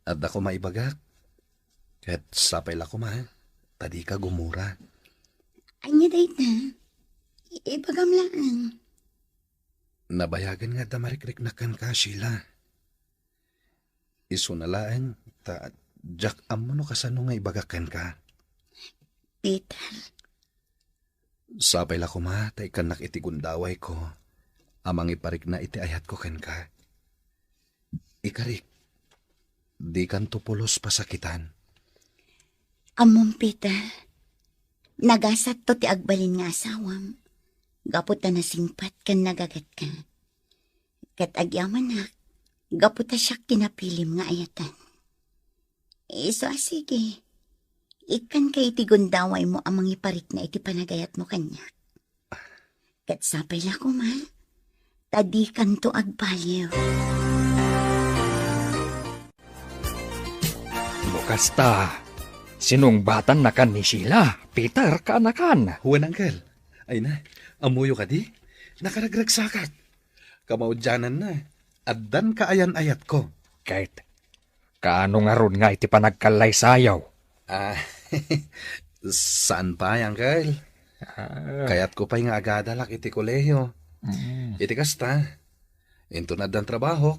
At ako maibagak. Ket sapay la ko ma. Tadi ka gumura. Anya dayt na. Ibagam lang. Nabayagan nga damarikrik-nakan ka, Sheila. Isunalaan, Jack amo no kasano nga ibagakan ka. Peter. Sapay la ko ma, tay kanak iti gundaway ko. Amang iparik na iti ayat ko ken ka. Ikarik, di kan tupulos pasakitan. Among Peter, nagasat to ti agbalin nga asawam. Gaputa na singpat kan nagagat ka. Kat agyaman na, gaputa siya kinapilim nga ayatan. So sige, ikan kay iti gundaway mo amang iparik na iti panagayat mo kanya. Kat sapay la ko ma, tadi kan to agbaliw. Bukasta, sinungbatan na kan ni Sheila, Peter, kaanakan. Huwan, Uncle. Ay na, amuyo ka di? Nakaragragsakat. Kamaudyanan na. Addan kaayan-ayat ko. Kahit, kaano nga ron nga iti panagkalay sayaw? Saan pa, Uncle? Kayat ko pa'y nga agadalak iti kolehiyo. Iti kasta. Into na dan trabaho.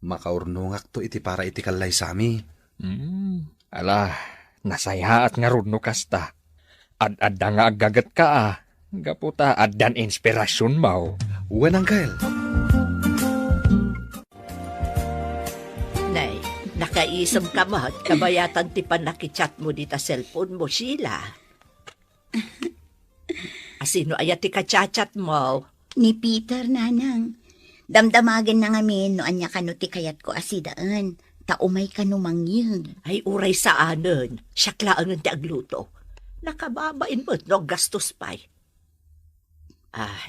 Makaurnungak to iti para iti kalay sami. Ala, nasayaat nga ron no kasta. Ad-adda nga agagat ka Gaputa addan inspirasyon mo. Uwan, Uncle. Nay, nakaisam ka mat, kabayatan ti panakichat mo dita cellphone mo, Sheila. Asino ayat ti kachat mo? Ni Peter, nanang. Damdamagan na ngamin no anya kano ti kayat ko asidaan. Taumay ka numangyag. Ay uray sa anon, siyaklaan ti agluto. Nakababain mo't no gastos pa'y.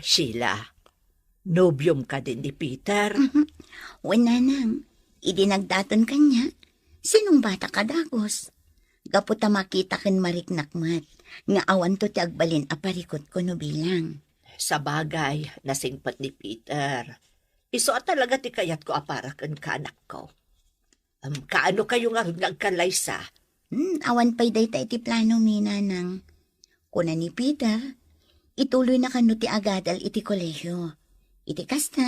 Sheila, nobyom ka din ni Peter. Wala nang, idinagdaton kanya. Sinong bata ka dagos? Gaputa makita kan mariknakmat, nga awan to ti agbalin aparikot ko no bilang. Sa bagay, nasingpat ni Peter. Iso talaga ti kayat ko aparakan ka anak ko. Kaano kayo nga nagkalaysa? Awan pa'y day tayo ti plano minanang. Kuna ni Peter, ituloy na kano ti agadal iti kolehyo. Iti kasta,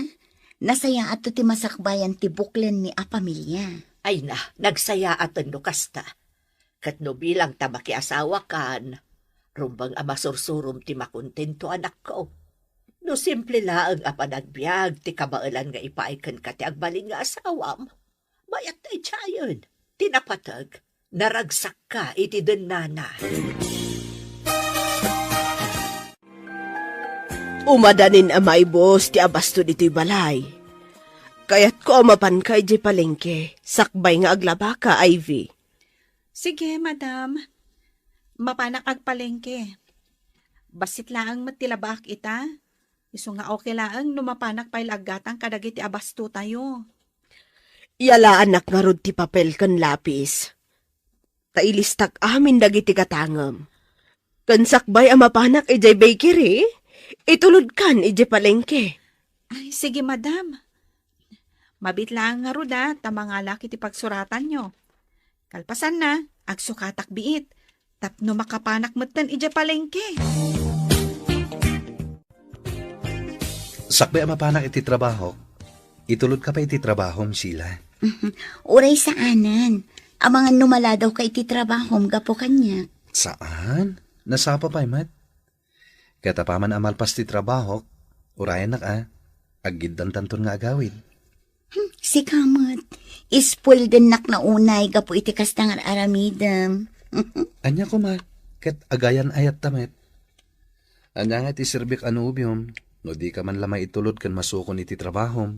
nasaya ato ti masakbayan ti buklen ni a pamilya. Ay na, nagsaya atan no kasta. Katno bilang tamaki asawa kan, rumbang amasursurum ti makontento anak ko. No simple laang a panagbiag ti kabailan nga ipaikan ka ti agbalin nga asawam. Mayat tay tiyayon, tinapatag, naragsak ka iti denana. Umadanin amay boss ti abasto dito'y balay. Kayat ko amapan kay di palengke, sakbay nga aglaba ka, Ivy. Sige, madam. Mapanak agpalengke. Basit laang matilabak ita. Iso nga okay laang numapanak pa'y lagatang kadagiti abasto tayo. Yala anak nga rod ti papel kan lapis. Tailistak amin dagiti katangam. Kan sakbay amapanak ijay bakery, itulod kan ijay palengke. Ay, sige, madam. Mabit lang nga ruda, tamangalak iti pagsuratan nyo. Kalpasan na, agsukatak biit. Tapno makapanak matan ija palengke. Sakbay amapanak iti trabaho. Itulod ka pa iti trabaho, Sheila. Uray saanan. Amangan numala daw ka iti trabaho, gapo kanya. Saan? Nasapa pa, Mat? Katapaman amalpas ti trabaho, urayan na ka. Agiddan tanton nga agawin. Si Kamot, ispul din nak na unay, gapo iti kastangar aramidam. Anya ko, Ma. Ket agayan ayat tamet. Anya nga iti sirbik anubium, no di ka man lamay itulod kan masukon iti trabaho.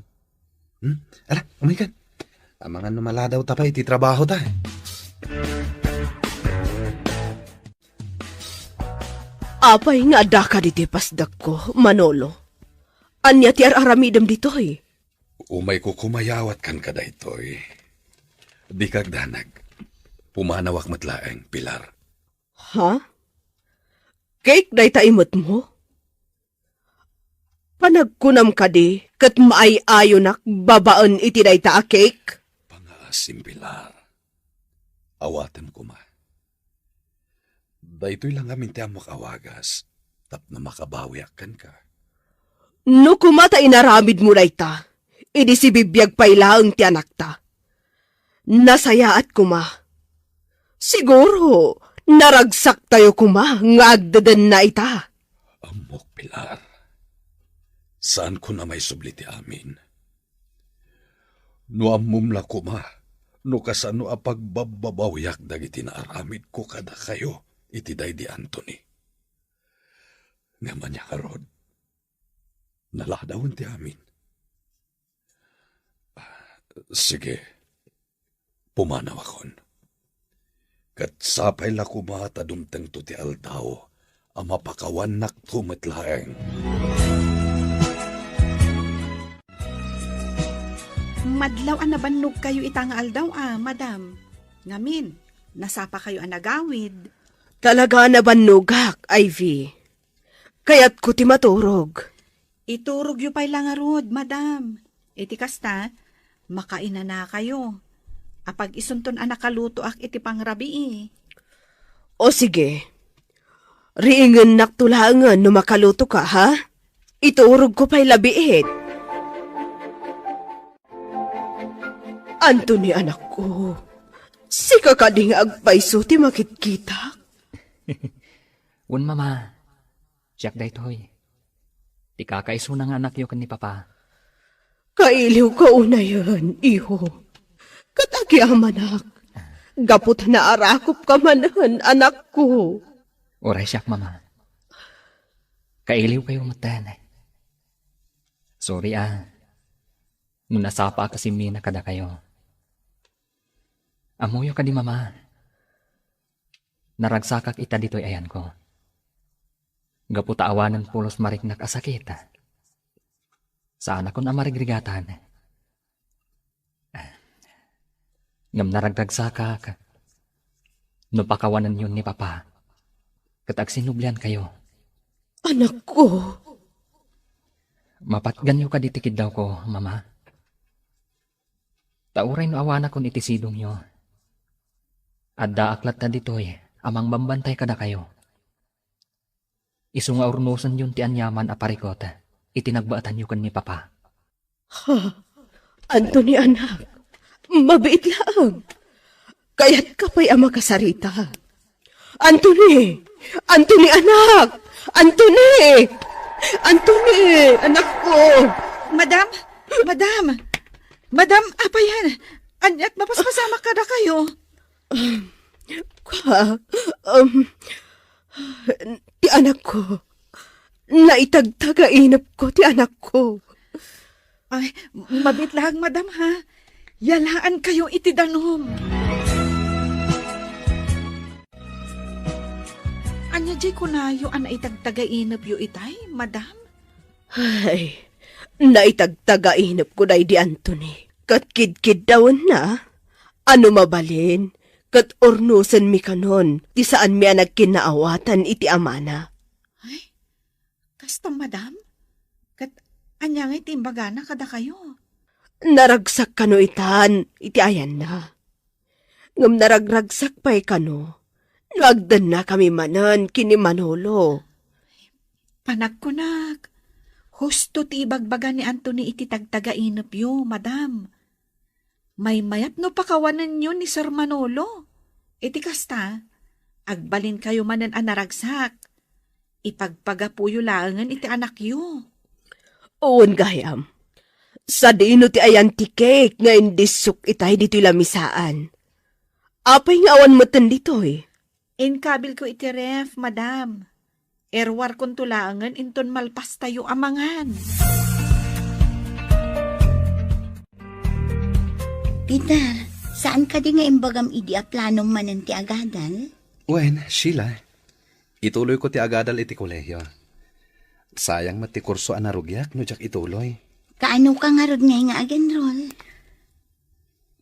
Ala, umikan. Amangan numala daw tapay iti trabaho ta. Apay nga adaka diti pasdak ko, Manolo. Anya ti aramidam ditoy. Umay ko kumayawat kan kada itoy. Di kagdanag. Pumanawak matlaeng, Pilar. Ha? Cake day taimot mo? Panagkunam ka di, kat maay-ayo nak babaan iti day ta a cake? Pangaasim, Pilar. Awatem ko ma. Daytoy lang amin ti amak awagas, tap na makabawiakan ka. No kumata inaramid mo day ta, idi si bibiyag pailaang ti anak ta. Nasaya at kuma. Siguro, naragsak tayo kuma, nga agdadan na ita. Amok, Pilar. Saan ko na may subli ti amin? No amumla ko ma, no kasano a pagbababawiak dagiti naaramid ko kada kayo, iti day di Anthony. Nga manya karod, naladawan ti amin. Sige, pumanaw akon. Kat sapay la kumata dumteng to ti aldaw, ang mapakawan nak tumatlaeng. Madlaw ang nabannog kayo itang aldaw madam. Ngamin, nasapa kayo ang nagawid. Talaga na banugak, Ivy. Kaya't ko ti maturog. Iturog yu pa'y langarod, madam. Iti kasta, makaina na kayo. Apag isunton ang nakaluto ak iti pangrabi O sige, riingan naktulangan no makaluto ka, ha? Iturog ko pa'y labiit. Anthony, anak ko, sika ka ding agpaiso ti makitkita. Un mama, siyak daytoy. Ti kakaiso na nga anak yo kan ni papa. Kailiw ka una yun, iho. Katagyamanak. Gapot na arakop ka manan, anak ko. Oray siyak, mama. Kailiw kayo matan. Sorry nung nasapa kasi mina kada kayo. Amuyo ka di, mama. Naragsakak ita dito'y ayan ko. Gaputa awanan pulos mariknak asakita. Saan ako na marigrigatan? Ngam naragdagsakak. No pakawanan yun ni papa. Katag sinublian kayo. Anak ko. Mapatganyo ka ditikid daw ko, mama. Tauray no awana kon itisidong nyo. Adda aklat na ditoy, amang bambantay kada kayo. Isu nga urnusan yun ti anyaman aparikot, itinagbaatan nyo kan ni papa. Ha? Anthony, anak. Mabiit lang. Kaya't kapay ang makasarita. Anthony! Anthony, anak! Anthony! Anthony! Anak ko! Madam! Madam! Madam, apa yan? Anyat mapaspasama ka na kayo. Ti anak ko. Naitagtagainap ko ti anak ko. Ay, mabit lang, madam, ha? Yalaan kayo iti danom. Anya jay kunayo ang naitagtagainap yu itay, madam? Ay, naitagtagainap ko na di Anthony. Kat kid-kid daw na. Ano mabalin? Kat ornusan mi kanon. Di saan mi nagkinaawatan iti amana. Ay, kasta madam? Kat anyang itimbagana kada kayo. Naragsak kano itan, iti ayan na. Ngam naragragsak pa'y kano. Nagdan na kami manan, kini Manolo. Panagkunak. Husto ti ibagbaga ni Anthony iti tagtagainap yo, madam. May mayat no pakawanan yun ni Sir Manolo. Iti kasta, agbalin kayo manan anaragsak. Ipagpagapuyo langan iti anak yo. Oon gayam. Sa dino ti ayan ti cake nga indisuk itay dito lamisaan. Apay nga awan mo ditoy. Inkabil ko iti ref, madam. Erwar kon tulangan inton malpas tayo amangan. Peter, saan ka di nga imbagam idi a planong manan ti agadal? Wen, Sheila. Ituloy ko ti agadal iti kolehiyo. Sayang mati kurso anarugyak no jak ituloy. Kaano ka nga rod ngay nga agenrol?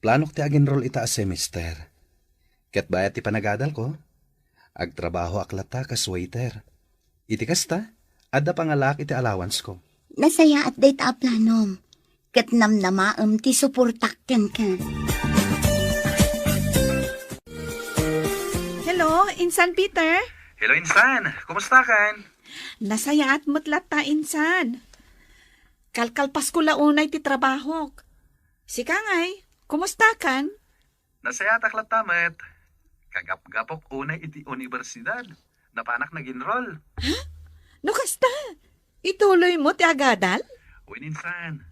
Planok ti agenrol ita a semester. Ket bayat ti panagadal ko. Agtrabaho aklata kas waiter. Iti kasta, adda pangalak iti allowance ko. Nasaya at data planom. Kat namnamaam ti suportakyan ka. Hello, Insan Peter. Hello, Insan. Kumusta kan? Nasaya at mutlat ta, Insan. Kalkalpas ko launay ti trabaho. Sika ngay, kumusta kan? Nasaya taklat tamet. Kagap-gapok unay iti universidad. Napanak nag-enroll. No kasta, ituloy mo ti agadal? Uy, Insan.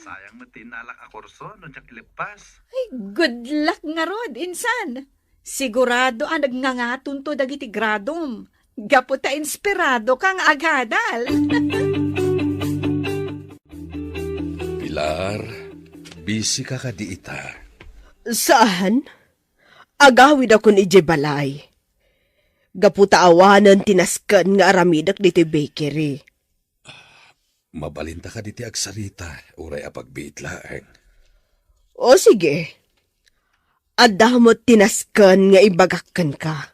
Sayang mo tinalak a kurso nun siya ilipas. Ay, good luck nga rod, Insan. Sigurado ang nagngangatun to dagiti gradom. Gapo ta inspirado kang agadal. Pilar, busy ka di ita. Saan? Agawid ako ni Jebalay. Gaputa awanan tinaskan nga aramidak diti bakery. Mabalinta ka di ti agsarita, uray apagbiitlaeng. O sige. Adda mo tinaskan nga ibagakkan ka.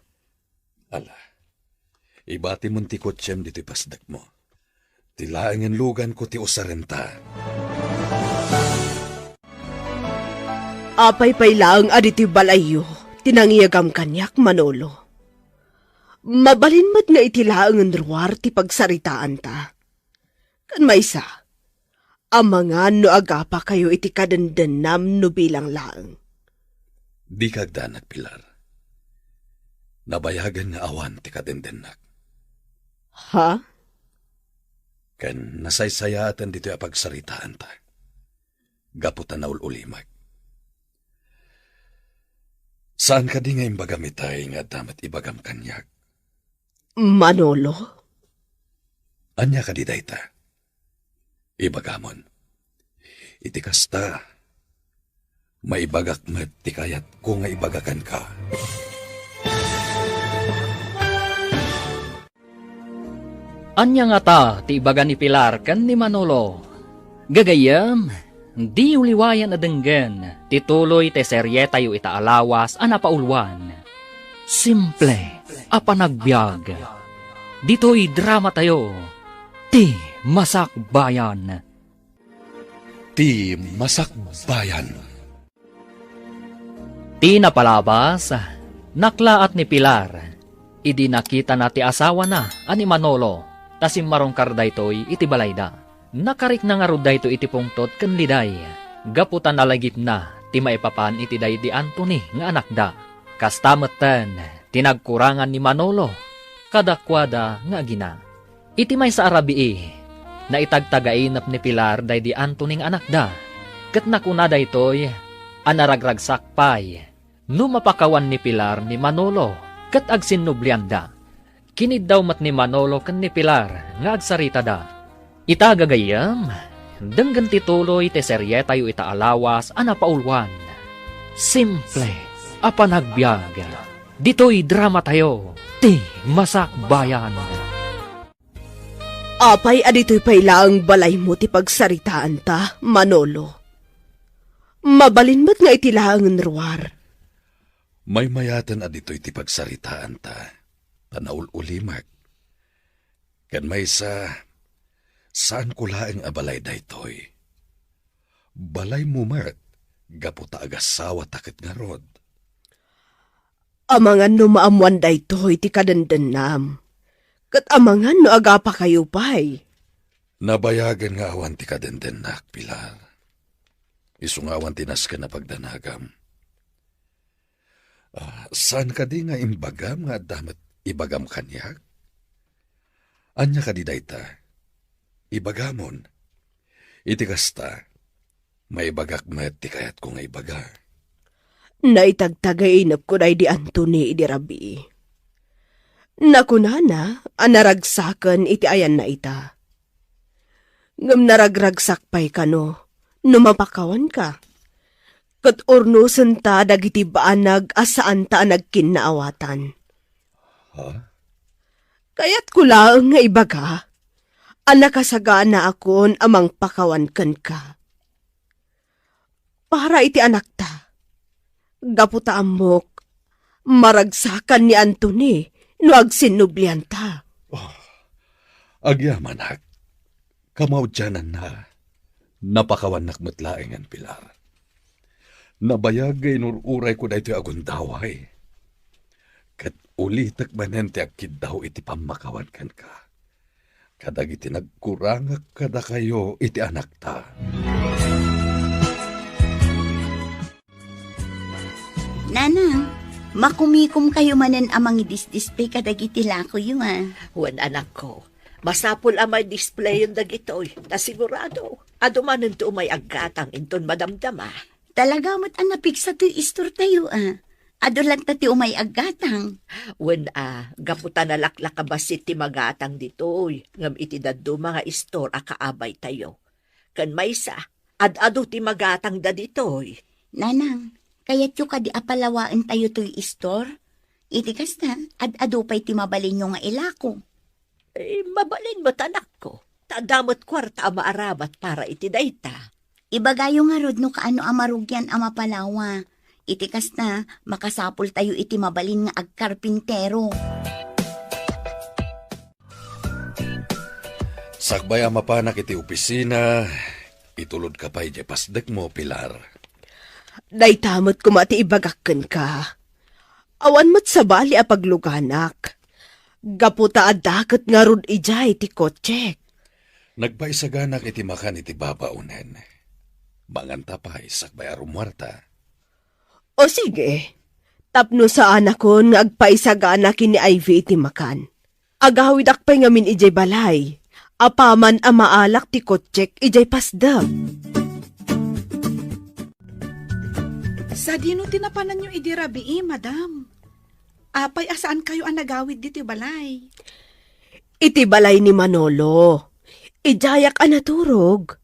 Ala, ibati mong ti kotsem dito pasdag mo. Tilaang ang lugan ko ti usarenta. Apay-pay lang aditi balayo, tinangiyagam kanyak Manolo. Mabalinmat nga itilaang ang ruwar ti pagsaritaan ta. Kan maysa, ang mga no agapa kayo iti kadandanam no bilang laang. Di kagdanak, Pilar. Nabayagan nga awan ti kadendenak. Ha? Ken nasaysayatan dito apagsaritaan ta. Gaputan na ululimag. Saan ka di nga imbagamitay nga damat ibagam kanyak? Manolo? Anya ka di dayta? Ibagamon. Iti kasta. Maibagak met ti kayat ko nga ibagakan ka. Anya nga ta, ti ibaga ni Pilar kan ni Manolo. Gagayam, di uliwayan adenggen, tituloy te serye tayo ita alawas anapaulwan. Simple, apanagbiag. Dito'y drama tayo, ti masakbayan. Ti masakbayan. Ti napalabas, naklaat ni Pilar. Idi nakita na ti asawa na, ani Manolo, tasim marongkar daytoy iti balayda. Nakarik na nga rod dayto iti pungtot ken liday. Gaputan nalagip na, ti maipapan iti day di Anthony nga anak da. Kastametan, tinagkurangan ni Manolo, kadakwada nga gina. Iti may sa arabii, na itagtagainap ni Pilar day di Anthony nga anak da. Ket nakuna daytoy, anaragragsakpay, no mapakawan ni Pilar ni Manolo, ket agsinublianda. Kinid daw mat ni Manolo ken ni Pilar nga agsarita da. Itagagayam, denggan tituloy te serye tayo ita alawas anapaulwan. Simple, apanagbiag. Dito'y drama tayo, ti masakbayan. Apay adito'y pailaang balay mo ti pagsaritaan ta, Manolo. Mabalinmat nga itilaang ruwar. May mayatan adito iti pagsaritaan ta. Panaul-ulimag. Kan may saan ko laeng abalay daytoy? Balay mo mat, gaputa agasawa takit nga rod. Amangan no maamuan daytoy ti kadandanam. Kat amangan no agapa kayo pay. Nabayagan nga awan ti kadendenak, Pilar. Isungawan tinas ka na pagdanagam. Saan ka di nga imbagam nga damat ibagam kanyak? Anya ka di dayta? Ibagamon. Iti kasta, maibagak met ti kayat ko nga ibaga. Naitagtagainap ko na di Anthony idi rabi. Nakunana, anaragsakan iti ayan na ita. Ngam naragragsakpay ka no, numapakawan ka. Kat ornusan ta dagiti baanag asaan ta nagkinaawatan. Ha? Kaya't ko lang nga ibaga, Anakasagana akon amang pakawankan ka. Para iti anak ta, gaputa amok, maragsakan ni Anthony no agsinublian ta. Agyamanak, kamaudyanan na, napakawanak matlaing ang Pilar. Nabayagay nururay ko na ito agundaway. Kat ulitak manente akid daw iti pamakawan kan ka. Kadag iti nagkurangak kada kayo iti anak ta. Nanang, makumikom kayo manen amang i-display kadag iti lako yung Wan anak ko, masapul amay display yung dagitoy, na sigurado. Adumanon to umay agatang inton madamdama. Talaga mo't anapik sa tuy istor tayo Ado lang tati umay agatang. Wan gaputa na laklakabasit ti magatang ditoy, ngam iti daddo mga istor akaabay tayo. Kan maysa, ad-ado ti magatang da ditoy. Nanang, kaya't yung kadi apalawaan tayo tuy istor? Iti kasta, ad-ado pa'y ti mabalin yung nga ilako. Mabalin mo tanak ko. Tadamot kwarta amaarabat para iti dayta. Ibagayo nga rod no kaano amarugyan ama palawa. Iti kasta, makasapul tayo iti mabalin nga agkarpintero. Sakbay amapanak iti opisina, itulod ka pa iti pasdek mo, Pilar. Daytamot kumati ibagakken ka. Awan mo't sa bali a pagluganak. Gaputa adakot nga rod ijay ti kotsek. Nagpaisaganak iti makan iti babaunen. Manganta pa sakbay arumwarta. O sige, tapno sa anak ko nga agpaisagana kini Ivy iti makan. Agawid akpay ngamin ijay balay. Apaman a maalak ti kotsek ijay pasdam. Sa dino tinapanan nyo idirabi madam. Apay asaan kayo ang nagawid dito balay? Iti balay ni Manolo. Ijayak anaturog.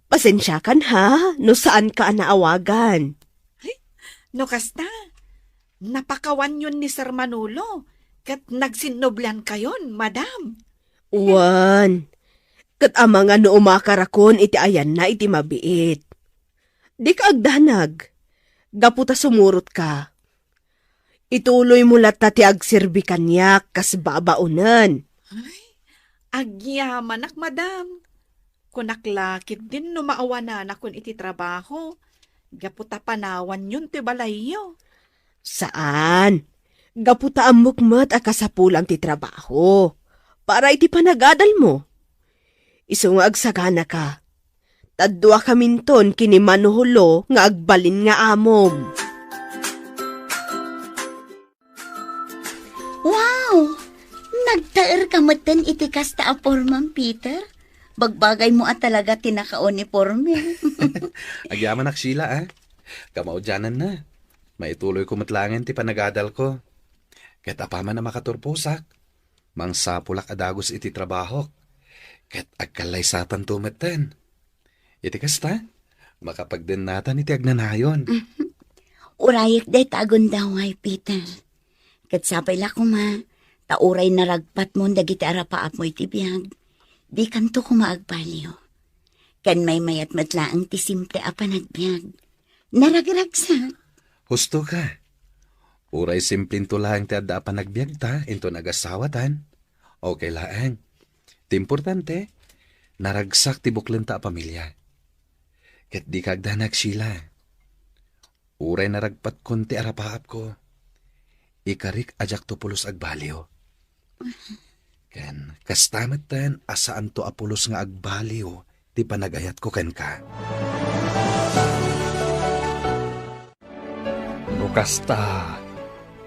Pasensya kan ha, no saan ka naawagan. No kasta, napakawan yun ni Sir Manolo, kat nagsinoblan kayon, madam. Wan, kat amang ano umakarakon iti ayan na iti mabiit. Di ka agdanag, gaputa sumurot ka. Ituloy mo lata ti agsirbi kanyak kas babaunan. Ay, agyamanak, madam. Kunaklakit din no maawanan akon iti trabaho. Gaputa panawan yun ti balayo. Saan? Gaputa ang mukmat a kasapulang ti trabaho. Para iti panagadal mo. Isungag sagana ka. Tadwa kaminton kini Manuholo nga agbalin nga amom. Wow! Nagtaer ka matan iti kasta a pormang Peter? Bagbagay mo talaga tinaka-uniforme. Agyaman ak Sheila Kamaudyanan na. Maituloy ko matlangan ti panagadal ko. Ket apaman na makaturpusak. Mangsapulak adagos iti trabaho. Ket agkalay satan tumeten. Iti kasta, makapagden natan iti agnanayon. Urayik day tagon daw ay Peter. Ket sapay la kuma, tauray naragpat mo dagiti arapaap mo iti biyag. Di kanto kumaagbaliw. Kan may mayat matlaang ti simple a panagbiag. Naragragsak. Husto ka. Uray simpleng tulang ti adda panagbiag ta, into nagasawatan. Okay laang. Ti importante, naragsak ti buklen ta a pamilya. Ket di kagdanag Sheila. Uray naragpat kon ti arapaap ko. Ikarik ajak to pulos agbaliw. Ken kastamet ten asaan to apulos nga agbaliw ti panagayat ko ken ka. Lukasta,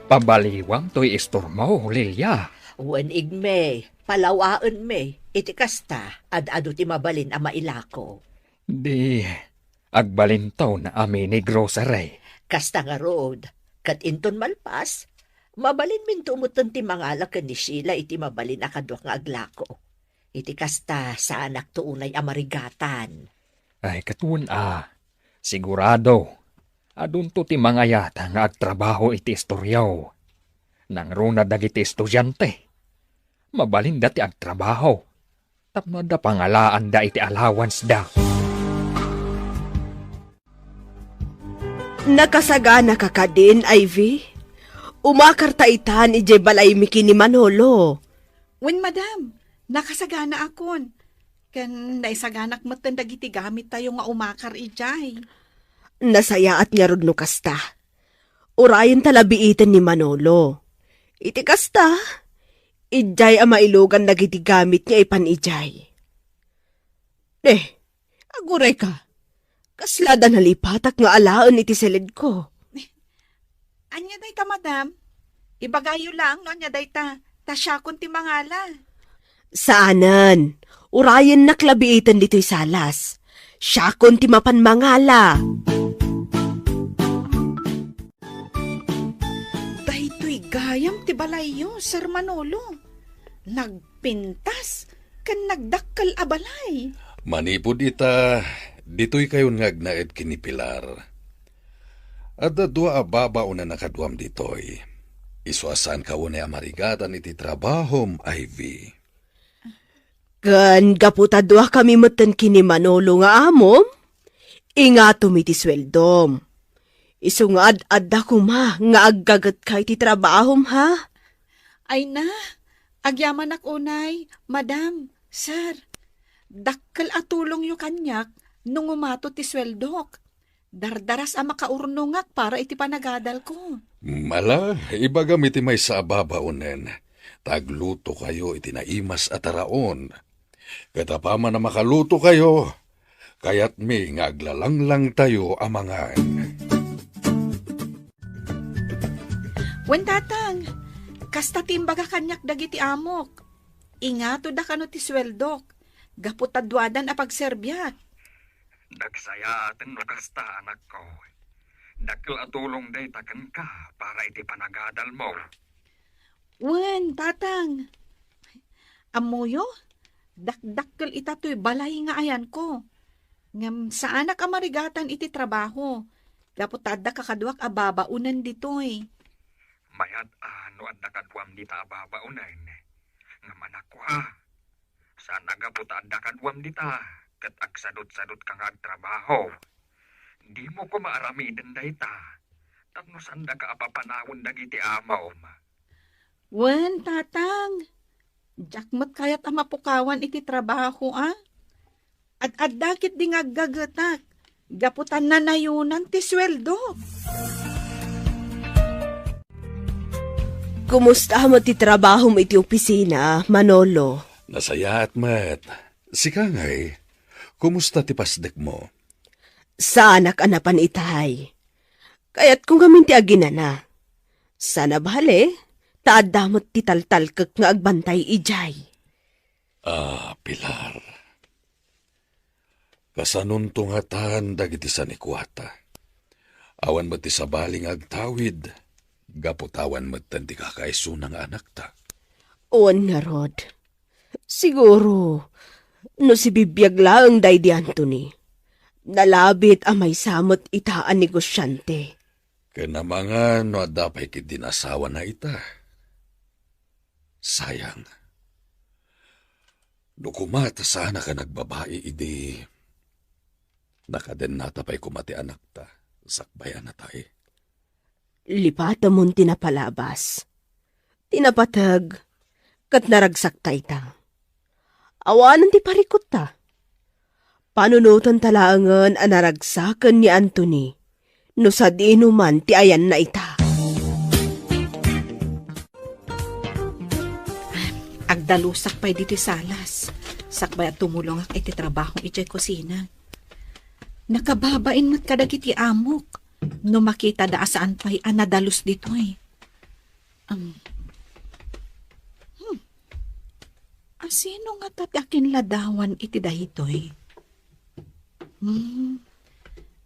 pabaliwang to'y istor mo, Lilia. Wan igme, palawaan me, iti kasta, ad-ado ti mabalin a mailako. Di, agbalintaw na amin ni grocery. Kasta nga road, kat inton malpas, mabalin min tumutan ti mangalakan ni Sheila iti mabalin akadwa nga aglako. Iti kasta sa anak to unay amarigatan. Ay katun sigurado, adun to ti mga yata nga agtrabaho iti istoryaw. Nang runa dagiti estudyante, mabalin dati agtrabaho. Tapno da pangalaan da iti allowance da. Nakasagana ka ka din, Ivy. Umakartaitan ije balay miki ni Manolo. Wen, madam, nakasagana akon. Kan naisaganak matan dagiti gamit tayo nga umakar ijay. Nasaya at nga rod no kasta. Urayan talabiitan ni Manolo. Iti kasta, ijay ang mailugan nagiti gamit niya ipan ijay. Aguray ka. Kaslada nalipatak nga alaan iti selid ko. Anya day ta, madam? Ibagayo lang, no, anya day ta. Tasya kun ti mangala. Saanan? Urayan naklabiitan dito'y salas. Siya kon ti mapanmangala. Dahito'y gayam ti balayo, Sir Manolo. Nagpintas, kan nagdakkal abalay. Manipod ita, dito'y kayon ngagnaed kini Pilar. At dua ababa una nakaduam dito'y. Isuasan ka unay amarigatan iti trabahom, Ivy. Kan gaputadwa kami matan kini Manolo nga amom, ingatom iti sweldom. Isungad adda kuma nga aggagat kay ti trabahom ha? Ay na, agyaman ak unay, madam, sir. Dakkel atulong yu kanyak nung umato ti sweldok. Dardaras ang makaurnungak para iti panagadal ko. Mala, ibagam iti may sa ababaunen. Tagluto kayo iti naimas at araon. Katapama na makaluto kayo, kaya't may ngaglalanglang tayo amangan. Wen tatang, kasta timbaga kanyak dagiti amok. Ingato da kano ti sweldok, gaputadwadan a pagserbyat. Dagsaya atin nakasta, anak ko. Dakil atulong day takan ka para iti panagadal mo. Wen, tatang. Amuyo, dakdakkel itatoy balay nga ayan ko. Ngam saan amarigatan iti trabaho. Gaputada kakadwak ababaunan ditoy. Mayat ano at nakadwam di ta ababaunan. Ngamanak ko ha. Saan nagaputa at nakadwam di ta. Kat agsadot-sadot kang agtrabaho. Di mo ko maaramidan da ita. Tapno saan ka apapanawon dagiti amaw ma. Wen, tatang. Jakmat kayat amapukawan iti trabaho, ah? At dakit di ngaggagatak. Gaputan na nayunan ti sweldo. Kumusta mo ti trabaho mo iti opisina, Manolo? Nasaya at mat. Sika ngay, kumusta ti pasdek mo? Saanak anapan itay. Kaya't kung gamin ti aginana. Sana bahali, taadamot ti taltalkak nga agbantay ijay. Pilar. Kasanun tungatan dagiti sanikwata. Awan mo ti sabaling agtawid. Gaputawan mo ti kakaiso ng anak ta. Oon nga rod. Siguro, no si bibiyag laang day di Anthony. Nalabit amay samot itaan negosyante. Kanamanga no adapay kit dinasawa na ita. Sayang. Nukumata sana ka nagbabae idi. Nakaden natapay kumati anak ta. Sakbayan na tayo. Lipata mon tinapalabas. Tinapatag. Kat naragsak ta. Awanan ti parikot ta. Panunutan talangan ang naragsakan ni Anthony. No sa dinuman ti ayan na ita. Agdalusak pa'y dito'y salas. Sakbay at tumulong ak iti trabaho iti kusina. Nakababain mo't kadagiti amok. No makita da asaan pa'y anadalus dito'y. Asino nga tatakin ladawan iti dahitoy?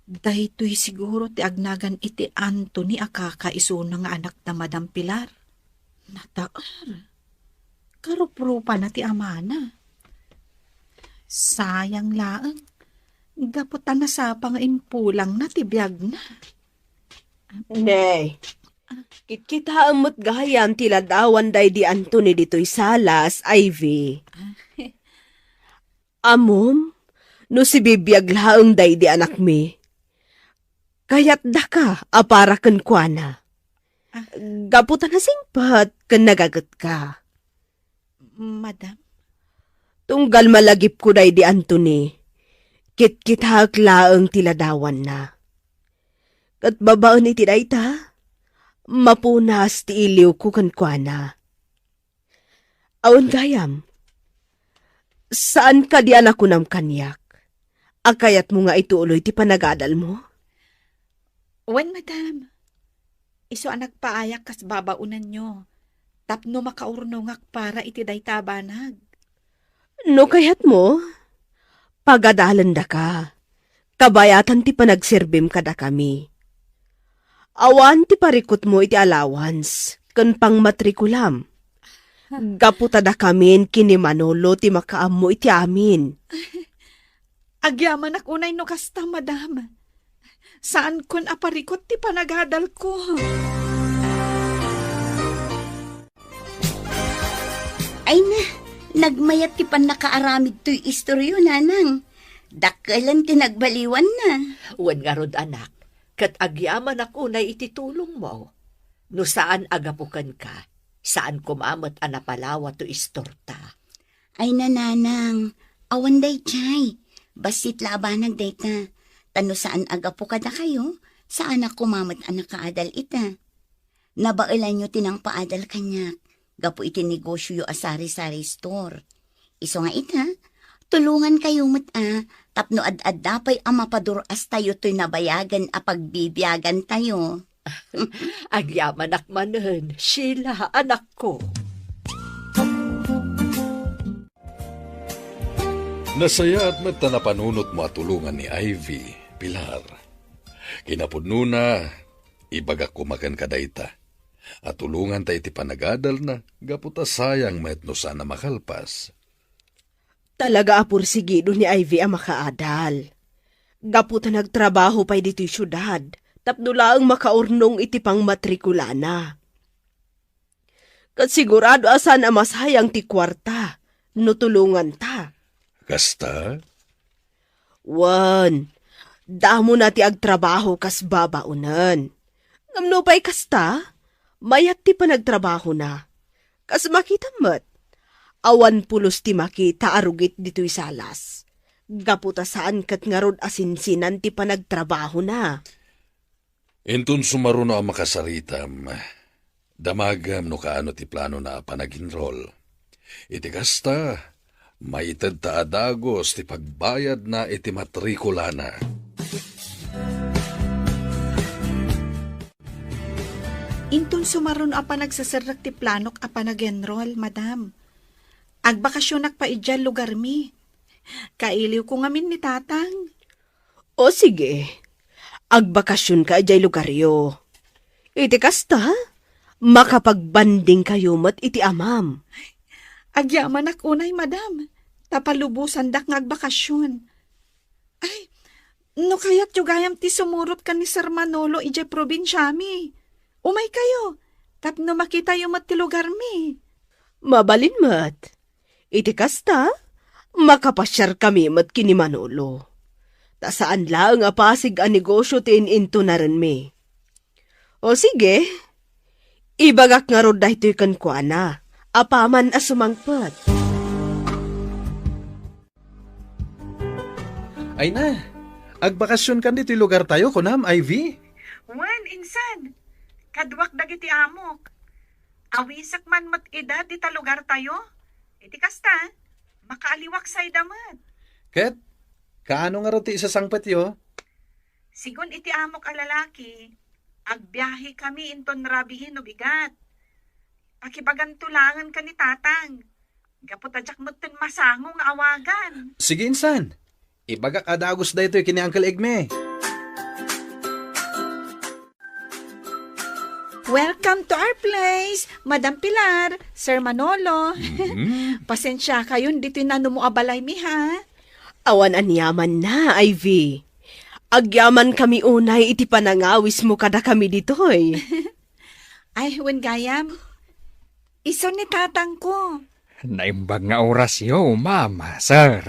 Dahitoy siguro ti agnagan iti Anthony akakaiso nga anak na Madam Pilar. Nataar. Karuprupa na ti amana. Sayang laang. Gaputan na sa pangimpulang na ti biyag na. Nay, kita amot gayam ti ladawan day di Anthony dito'y salas, Ivy. Amom, no si bibiyag laang day di anak mi. Kaya't da ka, aparakan kwa na. Gaputan na singpat, kan nagagat ka. Madam, Tunggal malagip ko day di Anthony. Kit-kithak laang tiladawan na. Kat babaan iti day ta, mapunas ti iliw ko kan kwa na. Awan gayam, saan ka di anak ko nam kanyak? Akayat mo nga ituloy ti panagadal mo? wen madam. Iso anak paayak kas babaunan nyo. Tapno makaurnongak para iti day tabanag. No kayat mo? Pagadalan da ka. Kabayatan ti panagsirbim kada kami. Awan ti parikot mo iti allowance, kan pang matrikulam. Gaputa da kamin kini Manolo ti makaam mo iti amin. Agyaman ak unay no kasta, madam. Saan kon aparikot ti panagadal ko? Ay na, nagmayat ti pan nakaaramid to'y istoryo, nanang. Dakkelan ti nagbaliwan na. Wen nga rod anak, kat agyaman ako na ititulong mo. No saan agapukan ka, saan kumamat anapalawa to istorta. Ay na, nanang. Awan day chay. Basit labanag day ta. Tano saan agapo ka na kayo? Saan ako mamat anak kaadal ita? Nabailan nyo tinang paadal kanyak. Gapo iti negosyo yo asari-sari store. Iso nga ita, tulungan kayo tapno ad-ad dapay amapaduras tayo to'y nabayagan a pagbibiyagan tayo. Agyaman akmanen, Sheila, anak ko. Nasaya at mata na panunot mo at tulungan ni Ivy, Pilar. Kinapudno na, ibagak kumakan kadayta. At tulungan tayo iti panagadal na, gaputa sayang met no sana makalpas. Talaga apursigido ni Ivy ang makaadal. Gaputa nagtrabaho pa'y dito'y syudad, tapno laang makaurnong iti pang matrikulana. Kat sigurado asan ang masayang ti kwarta, no tulungan ta. Kasta? Wan, damo na ti agtrabaho kas babaunan. Ngamno pa'y kasta, mayat ti panagtrabaho na. Kas makita mat, awan pulos ti makita arugit dito'y salas. Gaputa saan kat nga rod asinsinan ti panagtrabaho na. Intun sumaro na ang makasaritam. Damagam no kaano ti plano na panag-enroll. Iti kasta, maitad ta adagos ti pagbayad na iti matrikula na. Intun sumaron a panagsasarak ti planok a panag-enroll, madam. Agbakasyonak pa idyan lugar mi. Kailiw ko ngamin ni tatang. O sige, agbakasyon ka ajay lugaryo. Iti kasta, makapagbanding kayo mat iti amam. Agyaman ak unay, madam. Tapalubusan dak nga agbakasyon. Ay, no kaya't yugayam ti sumurot ka ni Sir Manolo ijay probinsya mi. Umay kayo, tapno makita yung mat ti lugar mi. Mabalin mat. Iti kasta, makapasyar kami mat kini Manolo. Ta saan lang apasig a negosyo ti ininto na rin mi. O sige, ibagak nga rod dahito'y kankwana, apaman a sumangpat. Ay na, agbakasyon kan dito'y lugar tayo, kunam, Ivy? Wen, insan. Kadwak dagiti amok. Awisak man mat edad di talugar tayo. Iti kasta, makaaliwak say damat. Ket, kaano nga roti isa sangpet yo? Sigun iti amok a lalaki, agbiyahe kami inton rabihin no bigat. Pakibagantulangan ka ni tatang. Gaputadyak mo tin masangong awagan. Sige, insan. Ibagak adagos da ito'y kini Uncle Egme. Welcome to our place, Madam Pilar, Sir Manolo. Pasensya kayo, dito'y nano mo abalay mi, ha? Awan anyaman na, Ivy. Agyaman kami unay iti panangawis mo kada kami dito'y. Ay, wen gayam. Iso ni tatang ko. Naimbag nga oras yo, mama, sir.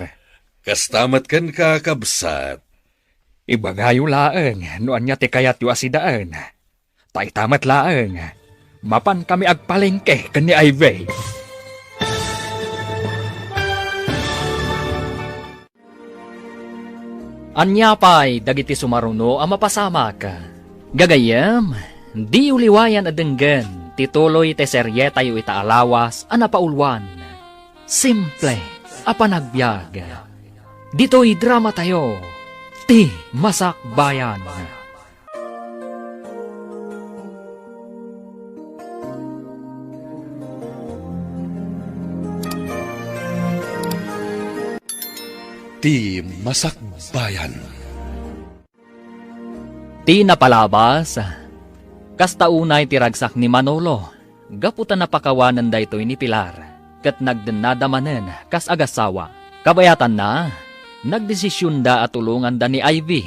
Kastamat kan ka, kabsat. Ibagayo laeng, noan niya ti kayat yu asidaan. Tay tamat laeng, mapan kami agpalengke ken ni Ivy. Anya pay, dagiti sumaruno ang mapasamak. Gagayam, di uliwayan adenggan, tituloy te serye tayo itaalawas, anapaulwan. Simple, apanagbiag. Dito'y drama tayo, ti Masakbayan. Ti Masakbayan. Ti napalabas, kastaunay ti ragsak ni Manolo, gaputan napakawanan da ito'y ni Pilar, kat nagdenadamanen kas agasawa. Kabayatan na, nagdesisyon da at tulungan da ni Ivy,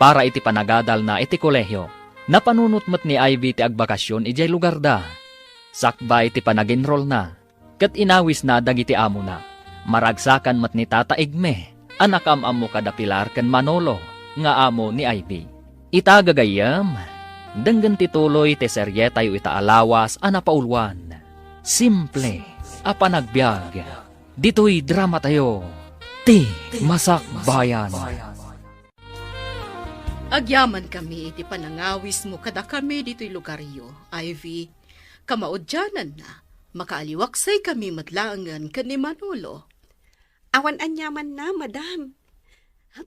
para iti panagadal na iti kolehyo. Napanunot mo't ni Ivy ti agbakasyon ijay lugar da. Sakbay ti panaginroll na, kat inawis na dagiti amo na. Maragsakan mo't ni Tata Igme, anak am-amo kada Pilar ken Manolo, nga amo ni Ivy. Itagagayam, denggan tituloy te serye tayo itaalawas anapaulwan. Simple, apanagbiag. Dito'y drama tayo, ti Masakbayan. Agyaman kami, iti panangawis mo kada kami dito'y lugaryo, Ivy. Kamaudyanan na, makaaliwaksay kami matlaangan kan ni Manolo. Awan anyaman na, madam.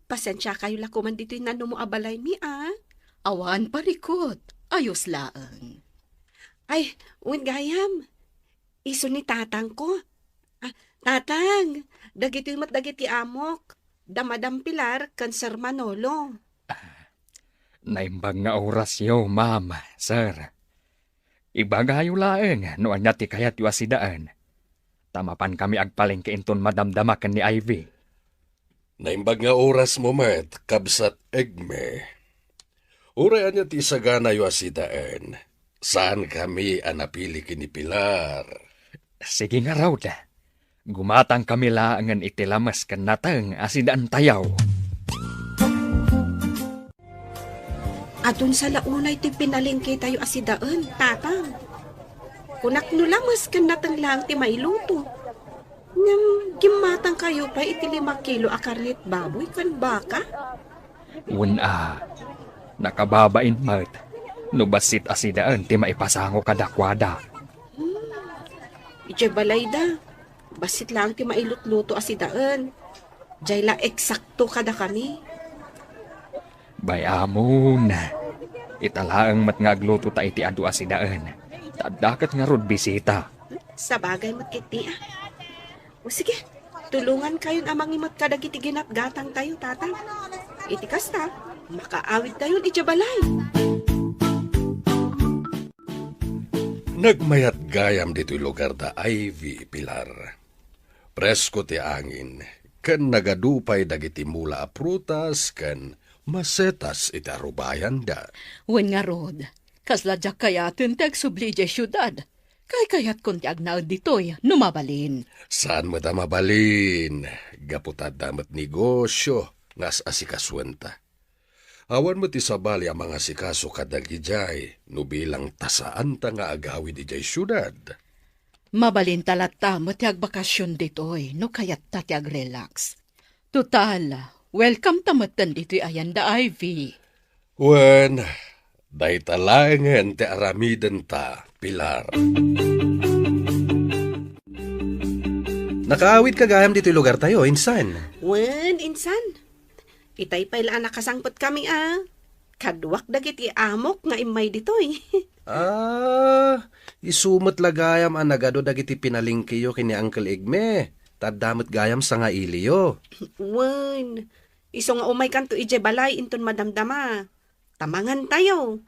Pasensya kayo lakuman dito'y nano mo abalay mi, ah. Awan parikot, ayos laang. Ay, gayam. Iso ni tatang ko. Tatang, dagiti mat dagiti amok. Damadam Pilar kan Sir Manolo. Naimbag nga orasyo, ma'am, sir. Ibagayo laeng, noan niya ti kayat yu asidaan. Tamapan kami agpalengke inton madamdamakan ni Ivy. Naimbag nga oras mo, met, kabsat Egme. Urayan niya ti sagana yu asidaan. Saan kami anapili kini Pilar? Sige nga raw da. Gumatang kami laangan itilamas kan natang asidaan tayaw. Adun sa launay ti pinalingke tayo asidaan, tatang. Kunak nulamas kan natang lang ti mailuto. Ngam gimatang kayo pa iti 5 kilo akarnit baboy kan baka. Una, nakababain mat. Nubasit asidaan ti maipasango kadakwada. Ije balay da. Basit lang ti mailutluto asidaan. Jay la eksakto kada kami. Bayamon, italaang mat nga agluto ta iti adu asidaan. Tadakat nga rod bisita. Sa bagay mat kiti ah. O sige, tulungan kayo amang imat kadagiti ginatgatang tayo, tatang. Iti kasta, makaawid tayo iti balay. Nagmayat gayam dito'y lugar da Ivy, Pilar. Presko ti angin, kan nagadupay dagiti mula a prutas, kan masetas iti arubayan da. Wen nga rod, kasladyak kayatin ti agsubli iti syudad. Kay kayat kun ti agnaad ditoy, numabalin. Saan mo da mabalin? Gaputad damat negosyo, ngas asikaswenta. Awan mo ti sabali ang mga sikaso kadagijay, no bilang tasaan ta nga agawid ijay syudad. Mabalin talata mo ti agbakasyon ditoy, no kayat ta ti agrelax. Total, welcome tamatan dito'y ayan da Ivy. Wen, day talangan ti aramiden ta, Pilar. Nakaawit ka gayam dito'y lugar tayo, insan. Wen, insan. Itay pa ilaan nakasangpot kami ah. Kadwak dagiti amok nga imay ditoy. Isumot lagayam ang nagado dagiti pinalingkiyo kini Uncle Igme. Tadamot gayam sa nga iliyo. Wen, iso nga umay kanto ije balay inton madamdama. Tamangan tayo.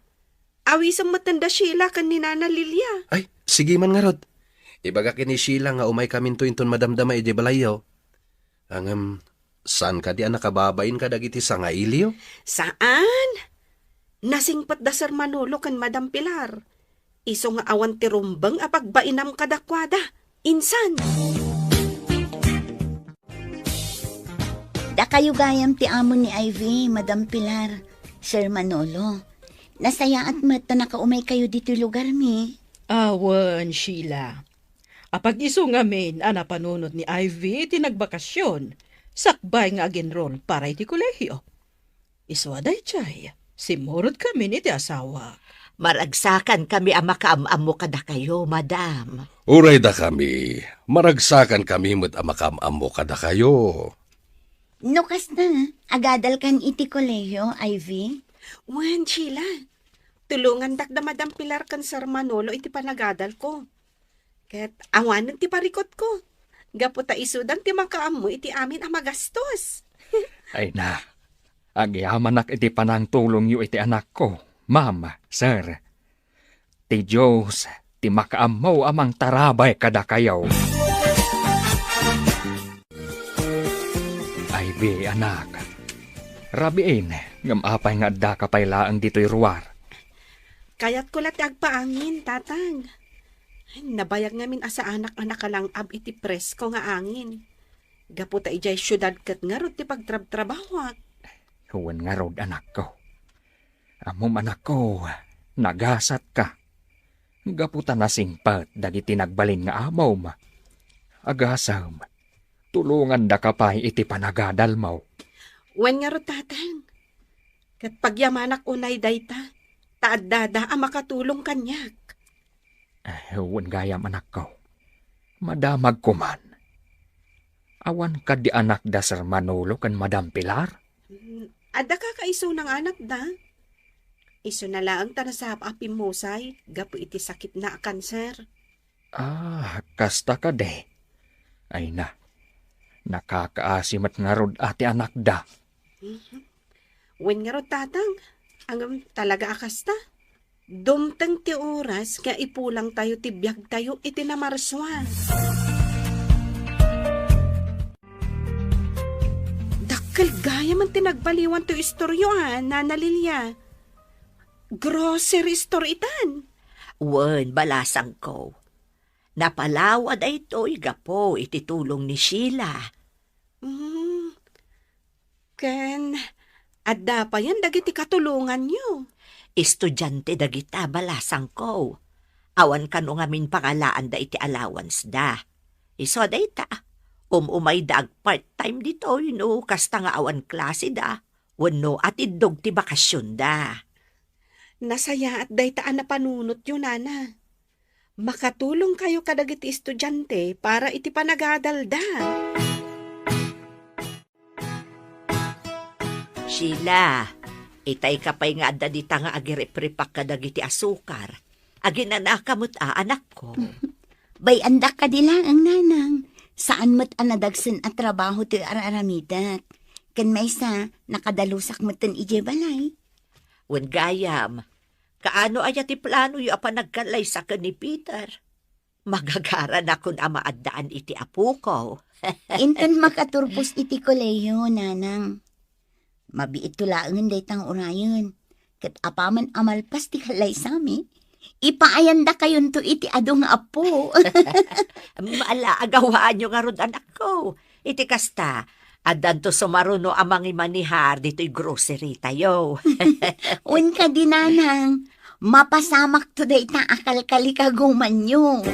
Awisang matanda Sheila kan ni Nana Lilia. Ay, sige man nga rod. Ibaga kini Sheila nga umay kaminto inton madamdama ije balayo. Saan ka di nakababain ka dagiti sa nga iliyo? Saan? Nasingpat da Sir Manolo kan Madam Pilar. Iso nga awan ti rumbang apagbainam kadakwada. Insan. kayo gayam ti amo ni Ivy, Madam Pilar, Sir Manolo. Nasaya at mata nakaumay kayo dito lugar mi. Awan, Sheila. Apag iso ngamin, panunod ni Ivy, tinagbakasyon. Sakbay nga aginroll para iti kolehiyo. Iswa day chay, simurot kami ni ti asawa. Maragsakan kami ang makaamamo kada kayo, madam. Uray da kami, maragsakan kami mo't amakam-amo kada kayo. Nukas na, agadal kan iti kolehiyo, Ivy. Wen, Sheila. Tulungan dakda Madam Pilar kan Sir Manolo iti panagadal ko. Ket awanan ti parikot ko. Gaputa isudan ti makaammo iti amin ang magastos. Ay na, agyaman iti panang tulong yu iti anak ko. Mama, sir, ti Diyos, ti makaamaw amang tarabay kada kayaw. Ivy, anak, rabiin, ngamapay nga adda kapay laang dito'y ruwar. Kayat ko lati agpaangin, tatang. Nabayag ngamin asa anak-anak kalangab iti presko nga angin. Gaputa ijay syudad kat nga rod ti pagtrab-trabawak. Huwan nga rod, anak ko. Amom anak ko, nagasat ka. Gaputa na singpat, dagiti nagbalin nga amaw ma. Agasam, tulungan da kapay iti panagadal mo. Wen nga ro tatang. Kat pagyamanak unay dayta, taad-dada ang makatulong kanyak. Huwan gayam anak ko. Madamag ko man. Awan ka di anak da Sir Manolo kan Madam Pilar? Adda ka kaiso ng anak da? Iso na lang tanasap apim musay, gapu iti sakit na kanser. Kasta ka de. Ay na, nakakaasimat nga rod ati anak da. Wen nga rod tatang, ang talaga akasta. Dumtang ti oras, nga ipulang tayo tibiyag tayo iti namarswan. Dakkel gaya man tinagbaliwan to istoryo Nana Lilia. Grocery store itan. Wen, balasang ko. Napalawad ay ito'y gapo iti tulong ni Sheila. Ken, adda pa yan dagiti katulungan nyo. Estudyante dagita balasang ko. Awan kano ngamin pangalaan da iti allowance da. Iso da ita. Umay da ag part-time dito, kasta nga awan klase da. Wano at idog ti bakasyon da. Nasaya at daytaan na panunot yun, Nana. Makatulong kayo kadagiti estudyante para iti panagadalda. Sheila, itay kapay nga adda dita nga agiripripak kadagiti asukar. Aginanakamot anak ko. Bay andak ka dila ang nanang. Saan mo't anadagsan at trabaho ti araramitat. Kan may sa nakadalusak mo't ije balay. Wen gayam, kaano aya ti plano yu apa nagkalay sa ni Peter? Magagara na kun amaadaan iti apu ko. Inton makaturpos iti kolehiyo, nanang. Mabiit tulaangan day tang urayon. Kat apaman amalpas ti kalay sami. Ipaayanda kayon to iti adong apo. Maala agawaan nyo nga ron anak ko. Iti kasta, adan to sumaruno amang imanihar dito'y grocery tayo. Un ka dinanang, mapasamak to day ta akal kalikaguman nyo.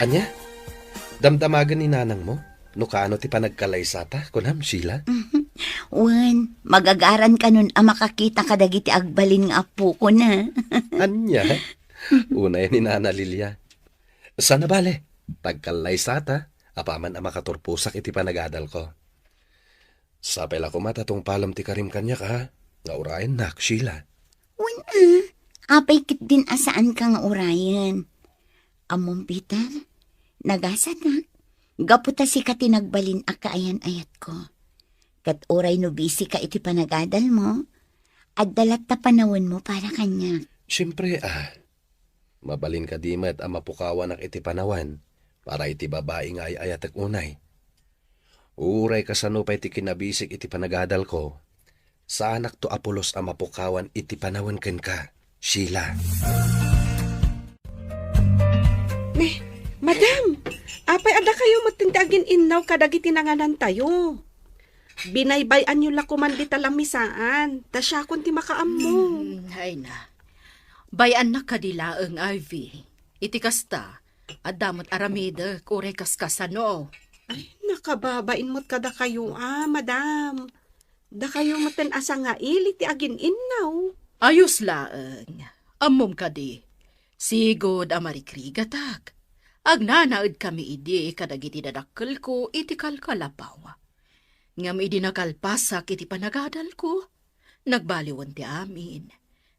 Anya, damdamagan ni nanang mo? No kaano ti panagkalaysata, kunam, Sheila? Un, magagaran ka nun ang makakita kadagiti agbalin nga apo ko na. Anya, unay ni Nana Lilia. Sana bale, tagkalaysata, apaman ang makaturpusak iti panagadal ko. Sapay la kumatatong palam ti karim kanya ka, nga urayan nak, Sheila. Un, apay kit din asaan ka nga urayan. Among Peter, nagasat na. Gaputa si ka tinagbalin a kaayan-ayat ko. Kat oray no busy ka iti panagadal mo, at dalat ta panawon mo para kanya. Siyempre mabalin ka dimat ang mapukawan ak iti panawan, para iti babae nga ayat ak unay. Uray kasano pa iti kinabisik iti panagadal ko, sa anak to Apolos ang mapukawan iti panawan ken ka, Sheila. Madam, Apay ada kayo matintagin innaw kadagiti nanganan tayo. Binaybayan nyo lakuman di talamisaan. Tasya kun ti makaammo. Ay na. Bayan na kadila ang Ivy. Iti kasta, adamot aramida, kure kaskasano. Ay, nakababain mo't kada kayo madam. Da kayo matin asa nga ili ti agin innaw. Ayos laang. Ammom kadi. Sigod amarikrigatak. Agnanaad kami idi kadagiti dadakkel ko iti kalkalapaw. Ngam idi nakalpasak iti panagadal ko. Nagbaliwan ti amin.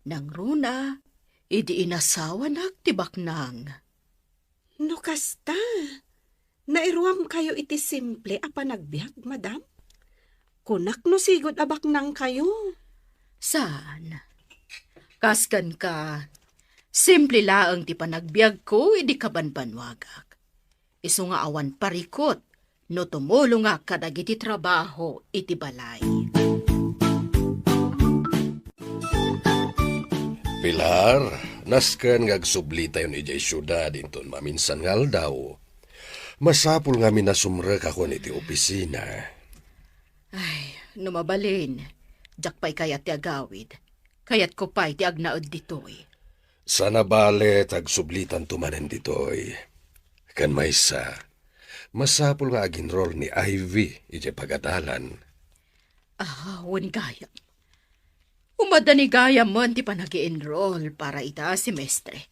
Nang runa, idi inasawa tibak nang. No kasta. Nairuam kayo iti simple a panagbiag, madam? Kunak no sigod abak nang kayo. Saan? Kaskan ka. Simple laang ti panagbiag ko, idi kabanbanwagak. Isu nga awan parikot, no tumulong nga kadagiti trabaho iti balay. Pilar, nasken ngagsubli tayo ni Jay syudad inton maminsan ngal daw. Masapul nga minasumrek ako ni ti opisina. Ay, numabalin. Jak pa'y kayat ti agawid. Kayat ko pa'y ti agnaod ditoy. Sana bale tagsublitan tumanen ditoy. Kan maysa, masapul nga aginrol ni Ivy iti pagadalan. Wan gayam. Umadani gayam mo ti panag-i-enroll para ita semestre.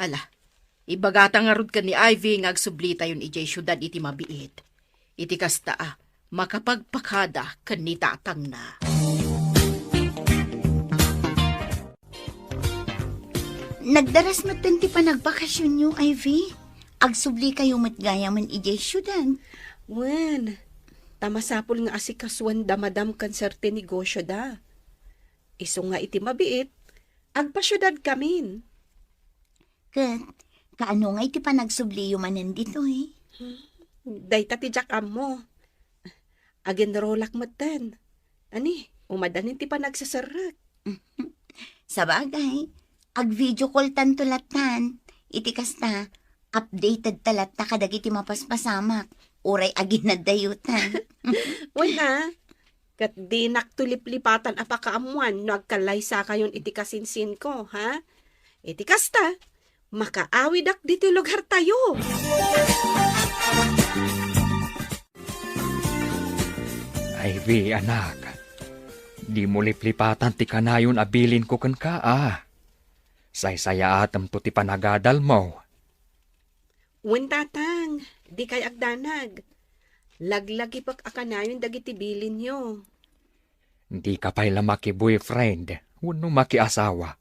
Ala, ibagata nga rod ka ni Ivy nga agsublita yun iti syudad iti mabiit. Iti kasta makapagpakada kan ni tatang na. Nagdaras mo ti panagbakasyon nyo, Ivy. Agsubli kayo matgayaman ijay syudad. Wen, tamasapul nga asikaswan da madam kanserte negosyo da. Iso nga iti mabiit, agpasyudad kamin. Kat, kaano nga iti panagsubli yumanan dito eh? Dayta ti jakam mo. Aginrolak matan. Ani, umadanin ti panagsasarak. Sa bagay, ag-video call tanto latan, iti kasta, updated talat ta kadagiti mapaspasamak, uray aginadayutan. Wala, kat di naktuliplipatan apakaamuan no agkalay sa kayon iti kasinsin ko, ha? Iti kasta, makaawidak dito lugar tayo. Ivy, anak. Di mo liplipatan ti kanayon abilin ko kan ka, Saysaya atam to ti panagadal mo. Wen tatang, di kay agdanag. Laglagi pak akanayon dagiti bilin nyo. Di ka pa'y lamaki boyfriend, wano maki asawa.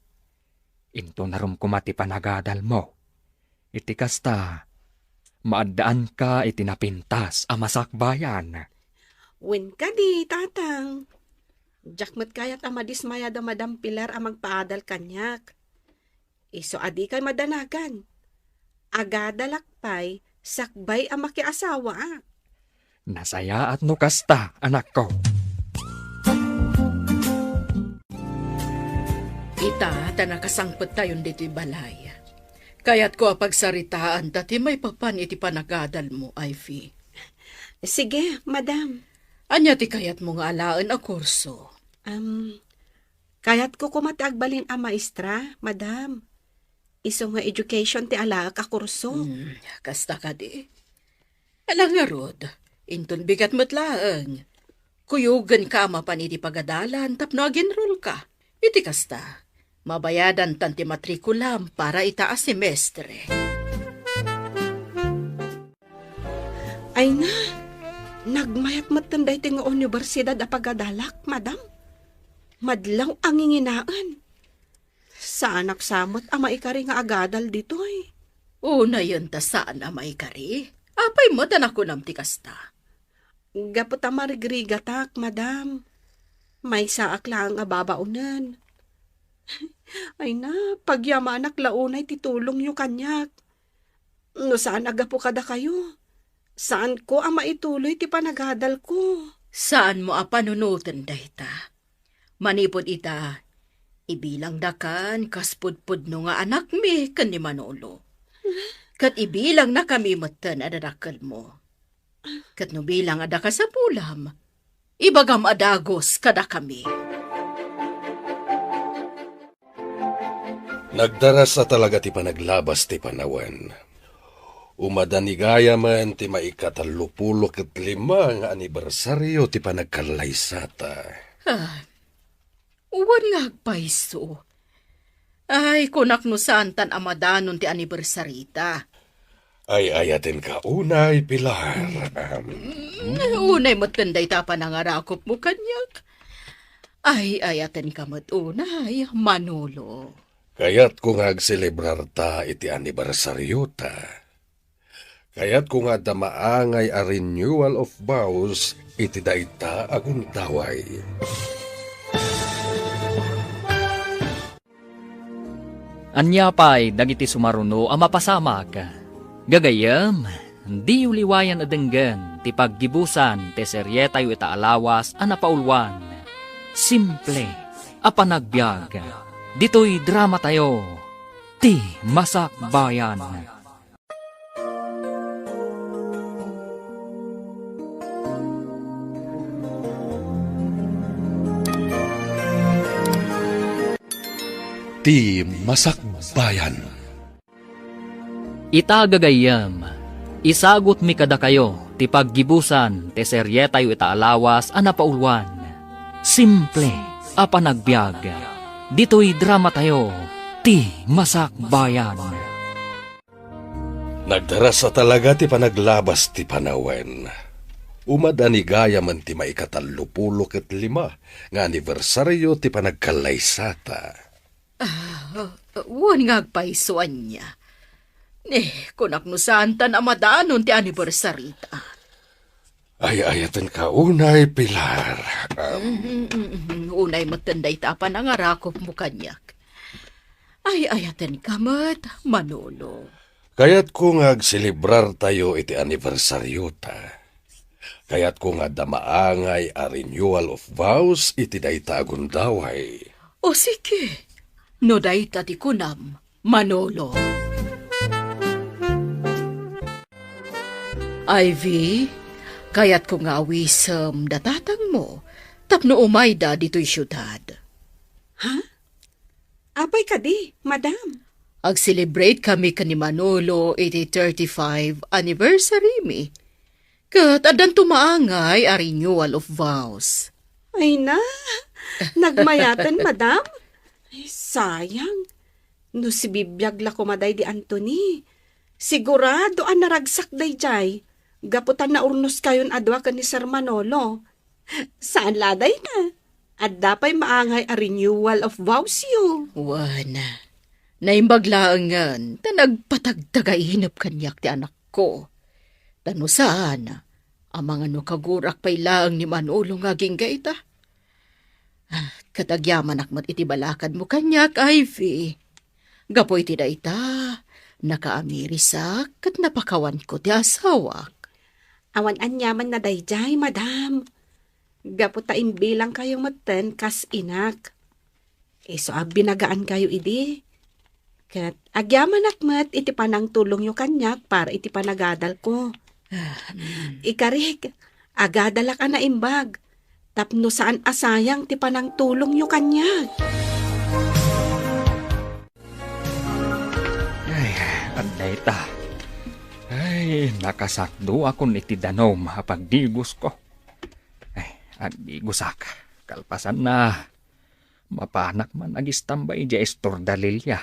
Into narum kumati panagadal mo. Iti kasta, maadaan ka iti napintas amasakbayan. Wen ka di, tatang. Jakmat kayat amadismaya da Madam Pilar amang paadal kanyak. Iso adi kay madanagan. Agadalakpay, sakbay ang makiasawa. Nasaya at nukasta, anak ko. Ita, tanakasangpot tayon dito'y balay. Kaya't ko pagsaritaan dati may papan iti panagadal mo, Ivy. Sige, madam. Anya ti kayat mo nga alaan a kurso? Kayat ko kumatagbalin a maestra, madam. Iso nga education ti alaak a kurso. Kasta ka di. Alang nga rod, inton bigat mo't laang. Kuyugan ka mapan iti pagadalan tapno aginrol ka. Iti kasta, mabayadan tanti matrikulam para itaas semestre. Ay na, nagmayat matanday ti nga universidad a pagadalak, madam. Madlaw ang inginaan. Sa anak samot ama ikari nga agadal ditoy. Una yun ta saan ama ikari? Apay mo tanak ko nam ti kasta. Gapot amarigrigatak, madam. May saak lang nga babaunan. Ay na, pagyamanak launay titulong nyo kanyak. No saan agapo kada kayo? Saan ko ang maituloy ti panagadal ko? Saan mo apanunutan dayta? Manipod ita, ibilang dakan kaspudpud no nga anak mi kan ni Manolo. Kat ibilang na kami matan adadakal mo. Kat no bilang ada ka sa pulam, ibagam adagos kada kami. Nagdaras sa talaga ti panaglabas ti panawan. Umadanigaya man ti maikatalupulo ket 5 nga anibersaryo ti panagkalaysata. Uwan nga agpaiso. Ay, kunak no saan tan amadanon ti anibersarita. Ay ayatin ka unay, Pilar. Unay matanday ta panangarakop mo kanyak. Ay, ayaten ka unay, Manolo. Kaya't kung agselebrar ta iti anibersaryo ta. Kaya't kung damaangay a renewal of vows iti dayta agundaway. Anya pa'y dagiti sumaruno ang mapasamag. Gagayam, di uliwayan adenggan ti paggibusan ti seryetayo ita alawas a napaulwan. Simple, a panagbiag. Dito'y drama tayo, ti Masakbayan. Ti Masakbayan. Itagagayam, isagot mi kada kayo, ti paggibusan, ti seryetayo ita alawas a napaulwan. Simple, a panagbiag. Dito'y drama tayo, ti Masakbayan. Nagdaras sa talaga ti panaglabas ti panawen. Umadanigaya man ti maikatalupulo ket 5 nga anibersaryo ti panagkalaysata. Uwan nga agpaisuan niya. Kunak no saan tan amadanon ti anibersarita. Ay ayaten ka unay, Pilar. Unay matanday ta panangarakop mo kanyak. Ay ayaten ka Manolo. Kaya't kung agselebrar tayo iti anibersaryo ta. Kaya't kung damaangay a renewal of vows iti dayta agundaway. O sige, no dayta ti kunam, Manolo. Ivy, kaya't kung awisam datatang mo, tapno umayda dito'y syudad. Ha? Apay ka di, madam. Ag-celebrate kami ka ni Manolo 35 anniversary mi. Kat adan tumaangay a renewal of vows. Ay na, nagmayatan, madam. Ay, sayang. No si bibiyag la kumaday di Anthony. Sigurado ang naragsak day jay. Gaputan na urnos kayon adwa ka ni Sir Manolo. Saan laday na? At dapay maangay a renewal of vows you. Wana, naimbaglaangan, ta nagpatagtagay hinap kanyak ti anak ko. Tano saan, ang mga kagurak pa'y laang ni Manolo nga ginggay ta. Katagyaman akmat iti balakad mo kanyak, Ivy. Gapoy ti da ita, nakaamirisak kat napakawan ko ti asawak. Awan anyaman na dayjay, madam. Gaputain bilang kayo maten kas inak. So binagaan kayo idi. Kat agyaman akmat iti panang tulong yu kanyak para iti panagadal ko. Ikarig, agadalak na imbag. Tapno saan asayang ti panang tulong yu kanyak. Ay, anday ta. Ay, nakasakdo akon iti danom hapagdigos ko. Ay, agdigosak. Kalpasan na. Mapanak man agistambay di Estor Dalilya.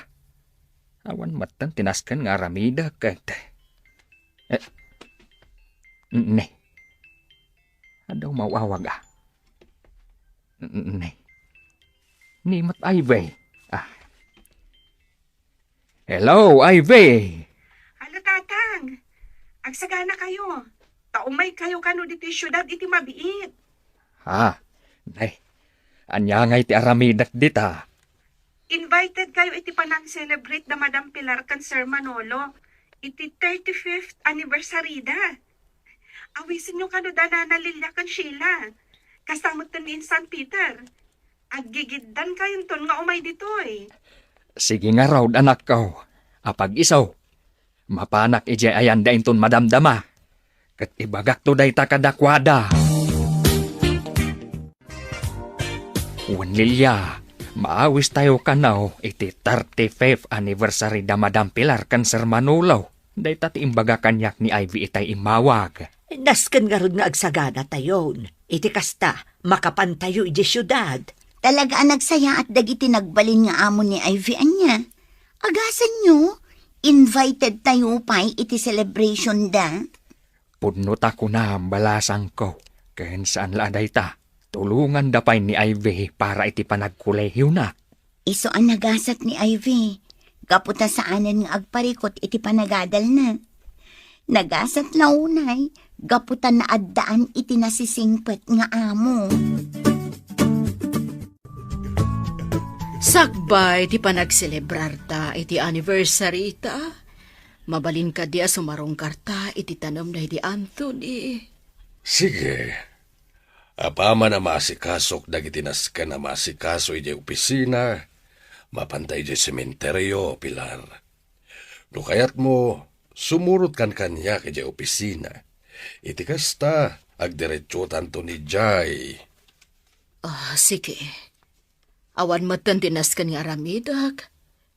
Awan matan tinaskan nga ramida kat. Ne. Adaw mawawag ah. Ne. Ni mat Ivy. Hello, Ivy. Hala, tatang. Agsagana kayo. Taumay kayo kano diti syudad iti mabiit. Ha? Nay. Anya nga iti aramidak dita. Invited kayo iti panang celebrate na Madam Pilar kan Sir Manolo. Iti 35th anniversary da. Awisin nyo kano da nanalilya kan Sheila. Kasamot ni San Peter. Aggigiddan kayon ton nga umay dito eh. Sige nga raw, anak ko. Apag isaw. Mapanak ije ayan da inton madamdama. Kat ibagak to day takadakwada. Wan Lilia, maawis tayo kanaw iti 35th anniversary da Madam Pilar kan Sir Manolo. Day tati imbaga kanyak ni Ivy itay imawag. Nasken nga ron nga agsagana tayon. Iti kasta, makapantayo iti syudad. Talaga nagsaya at dagiti nagbalin nga amon ni Ivy anya. Agasan nyo, invited tayo pa'y iti celebration da. Pudnot ako na balasang ko. Ken saan laaday ta? Tulungan da pa'y ni Ivy para iti panagkulehiw na. Iso ang nagasat ni Ivy. Kaputa saanan nga agparikot iti panagadal na. Nagasat launay, gaputan na addaan iti nasisingpet nga amo. Sakbay ti panagselebrar ta iti anniversary ta. Mabalin ka di sumarong karta iti tanom na iti Anthony. Sige. Apaman na masikasok dagiti nasken na masikaso iti opisina. Mapantay di sementeryo, Pilar. No kayat mo, sumurot kan kanya kaya opisina. Iti kasta, agdiretso tanto ni Jai. Sige. Awan matan dinaskan nga aramidak.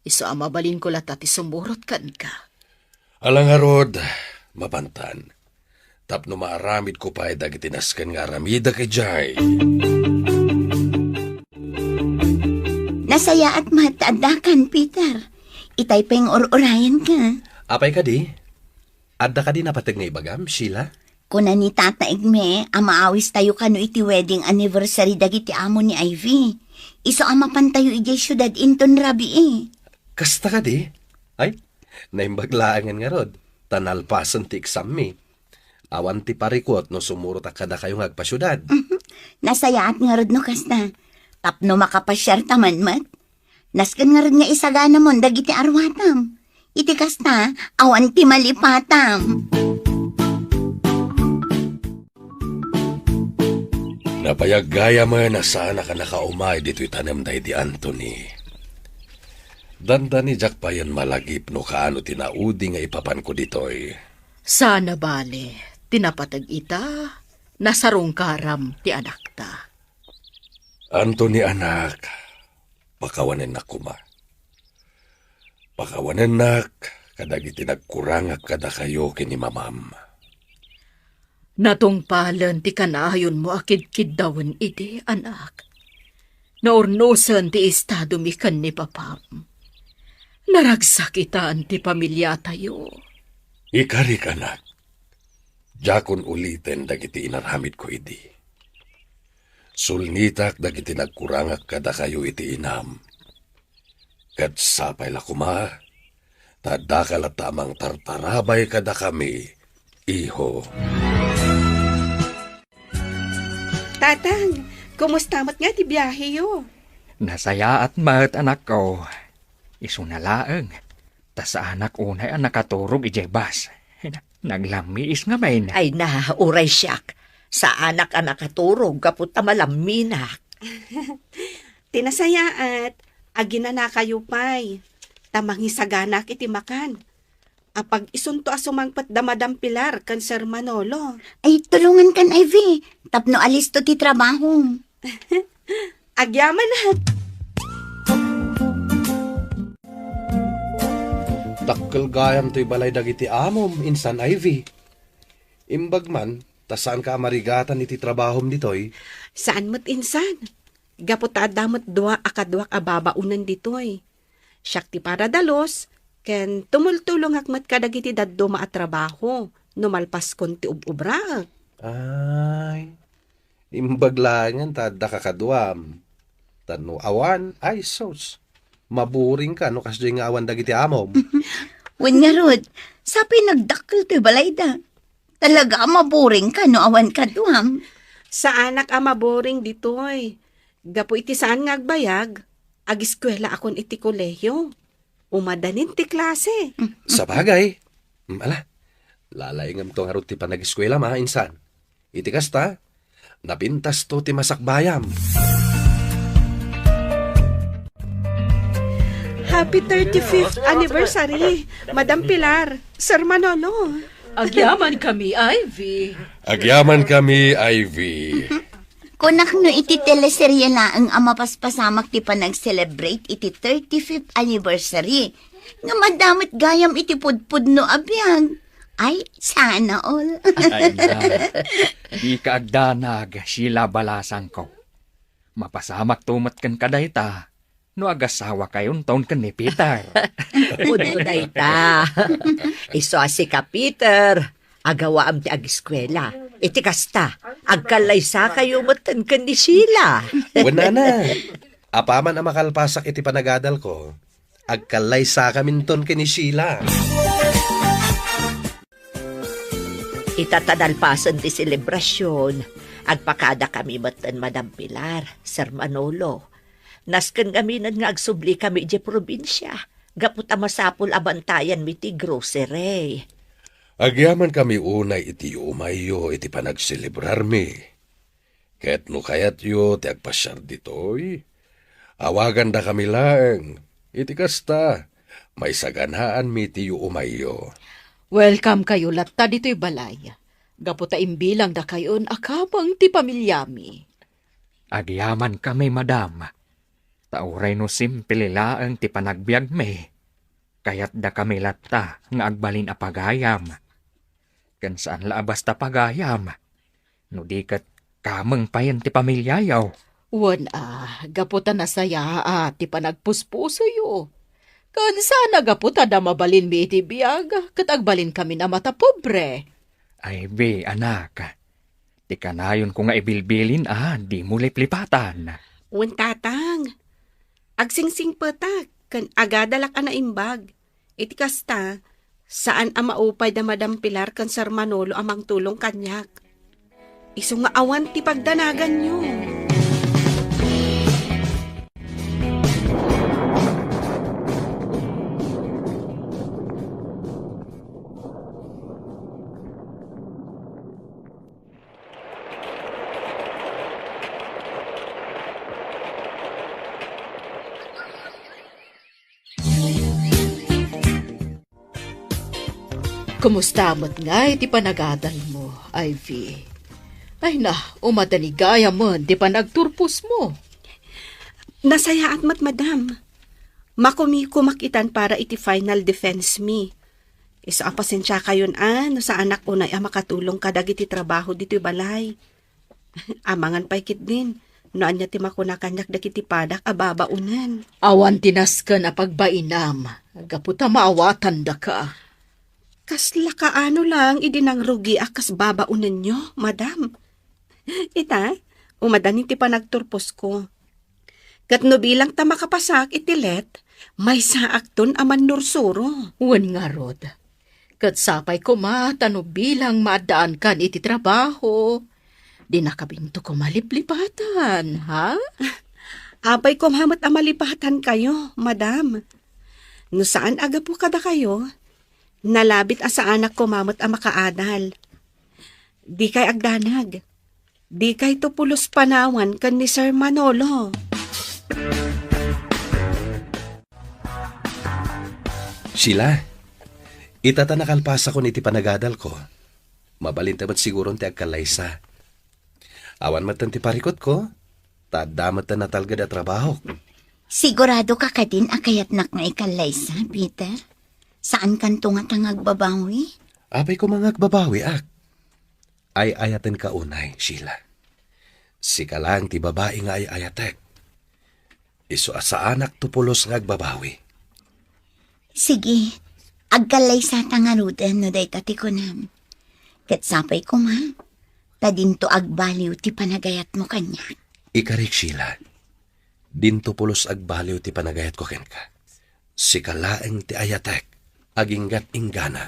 Iso amabalin ko latati sumurot kan ka. Alangarod, mapantan. Tapno maaramid ko pa dagiti nasken nga aramida kay Jai. Nasaya at matadakan, Peter. Itay peng or-orayan ka. Apay ka di? Adda ka di napatag nga ibagam, Sheila? Kuna ni Tata Igme, amaawis tayo kano iti wedding anniversary dagiti amo ni Ivy. Iso amapantayo iti syudad inton rabi Kasta ka di? Ay, naimbaglaangan nga rod. Tanalpasan ti eksami. Awan ti parikot no sumurot akada kayong agpasyudad. Nasaya at nga rod no kasta. Tapno makapasyar taman mat. Nasken nga rin nga isagana mo dagiti arwatam. Iti kasta, awan ti malipatam. Napayagaya man na sana ka nakaumay dito'y tanem da iti Anthony. Danda ni Jack pa yan malagip no kaano tinaudi nga ipapan ko dito'y. Sana bale, tinapatag ita, nasarong karam ti anak ta. Anthony anak, pakawanen na kuma. Pakawanen nak, kadagiti nagkurangak kada kayo kini mamam. Natong palan ti kanayon mo akid-kid dawin iti anak. Naurnosan ti estado mi kan ni papam. Naragsakitan ti pamilya tayo. Ikarik anak, jakon uliten dagiti inarhamid ko idi. Sulnitak dagiti nagkurangak kada kayo iti inam. Kat sapay la kuma, tadakal at tamang tartarabay kada kami, iho. Tatang, kumusta mat nga ti biyahe yo? Nasaya at mat anak ko. Iso na laeng. Ta sa anak unay ang nakaturog ijay bas. Naglamiis nga may na. Ay na, uray siyak. Sa anak katurog, kaput malaminak. Tinasaya at agina na kayo pa'y. Tamangisaganak iti makan. Apag isunto asumangpat da Madam Pilar kan Sir Manolo. Ay, tulungan kan, Ivy. Tapno alis to ti trabaho. Agyaman na. Takkel gayam to'y balay dagiti amom, insan Ivy. Imbagman, tasaan ka marigatan iti trabahom ditoy? Saan mo't insan? Gaputad damot dua akadwak ababaunan ditoy. Siyak ti para dalos, ken tumultulong hakmat kadagiti daddo maatrabaho, numalpas kon ti ububra. Ay, imbaglangan tadda kakadwam. Tano awan, ay sos. Maburing ka no kasdoy nga awan dagiti amom. Wen nga rod, sapi nagdakkel to'y balay da. Talaga maburing ka no awan ka duam. Sa anak ama boring ditoy. Gapo iti saan nga agbayag, agiskwela akon iti kolehiyo. Umadanin ti klase. Sa bagay. Ala, lalaingam to nga ti panag-eskwela ma, insan. Iti kasta, napintas to ti masakbayam. Happy 35th anniversary, Madam Pilar, Sir Manolo. Agyaman kami, Ivy. Agyaman kami, Ivy. Kunak no iti teleserye na ang amapaspasamak ti pa nag-celebrate iti 35th anniversary. Nga madamit gayam iti pudpud no abiyag. Ay, sana all. Ay na, di ka agdanag, Sheila balasang ko. Mapasamak tumat kan kadayta, no agasawa kayon taon kan ni Peter. Puno dayta. Iso si ka Peter. Agawa am ti ag-eskwela. Iti kasta, agkalaysa kayo matan kan ni Sheila. Wala na. Apaman ang makalpasak iti panagadal ko. Agkalaysa kaminton kini Sheila. Itatadalpasan ti selebrasyon. Agpakada kami matan Madam Pilar, Sir Manolo. Nasken kami nga agsubli kami di probinsya. Gaputa masapul abantayan mi ti grocery. Agyaman kami unay iti umayo iti panagselebrar mi. Ket no kayat yo ti agpasyar ditoy. Awagan da kami lang. Iti kasta, may saganhaan mi ti umayo. Welcome kayo latta dito'y balay. Gaputa imbilang da kayon akabang ti pamilyami. Agyaman kami, madam. Tauray no simple laang ti panagbiag me. Kayat da kami latta nga agbalin a pagayam. Kan saan laabas ta pagayam. No di kat kameng payan ti pamilyayaw. Gaputa nasaya ti panagpuspuso yo. Kan sana gaputa da mabalin mi iti biyag, kat agbalin kami na mata pobre. Ay be, anak. Ti kanayon ko nga ibilbilin di mo liplipatan. Tatang, agsingsing petak, kan agadalak na imbag. Iti kasta, saan ang maupay da Madam Pilar kan Sir Manolo amang tulong kanyak. Iso nga awan ti pagdanagan nyo. Kumusta mo't nga iti panagadal mo, Ivy? Ay na, umadaligaya mo, di pa nagturpos mo. Nasaya at madam. Makumakitan para iti final defense me. Iso apasensya kayon no sa anak unay makatulong kadag iti trabaho dito balay. Amangan paikit din. Noan niya ti makunakanyak dagiti padak ababaunan. Awan tinas ka na pagbainam. Gaputa maawatan da ka. Kasla kaano lang idinang rugi akas babaunan nyo, madam. Ita, umadanin ti panagturpos ko. Kat no bilang ta makapasak itilet, may saak ton aman nursuro. Wan nga rod. Kat sapay ko no bilang maadaan kan iti trabaho. Di nakabinto ko maliplipatan, ha? Apay ko mamat amalipatan kayo, madam. No saan aga po kada kayo? Nalabit sa anak ko mamot ang makaadal. Di kay agdanag. Di kay tupulos panawan kan ni Sir Manolo. Sheila, itata nakalpasa ko niti panagadal ko. Mabalintamat siguro ti agkalaysa. Awan matan ti parikot ko, tadamat na natalgad a trabaho. Sigurado ka din akayat nak nga ikalaysa, Peter? Saan kanto nga tangagbabawi? Apay ko mga agbabawi, ak. Ay ayaten ka unay, Sheila. Sika lang ti babae nga ay ayatek. Iso sa anak tupulos nga agbabawi. Sige, agkalaysa tangarudan no day tati ko nam. Ket sapay ko ma, tadinto agbaliw ti panagayat mo kanya. Ikarik, Sheila. Dinto pulos agbaliw ti panagayat ko ken ka. Sika laeng ti ayatek. Aginggat inggana.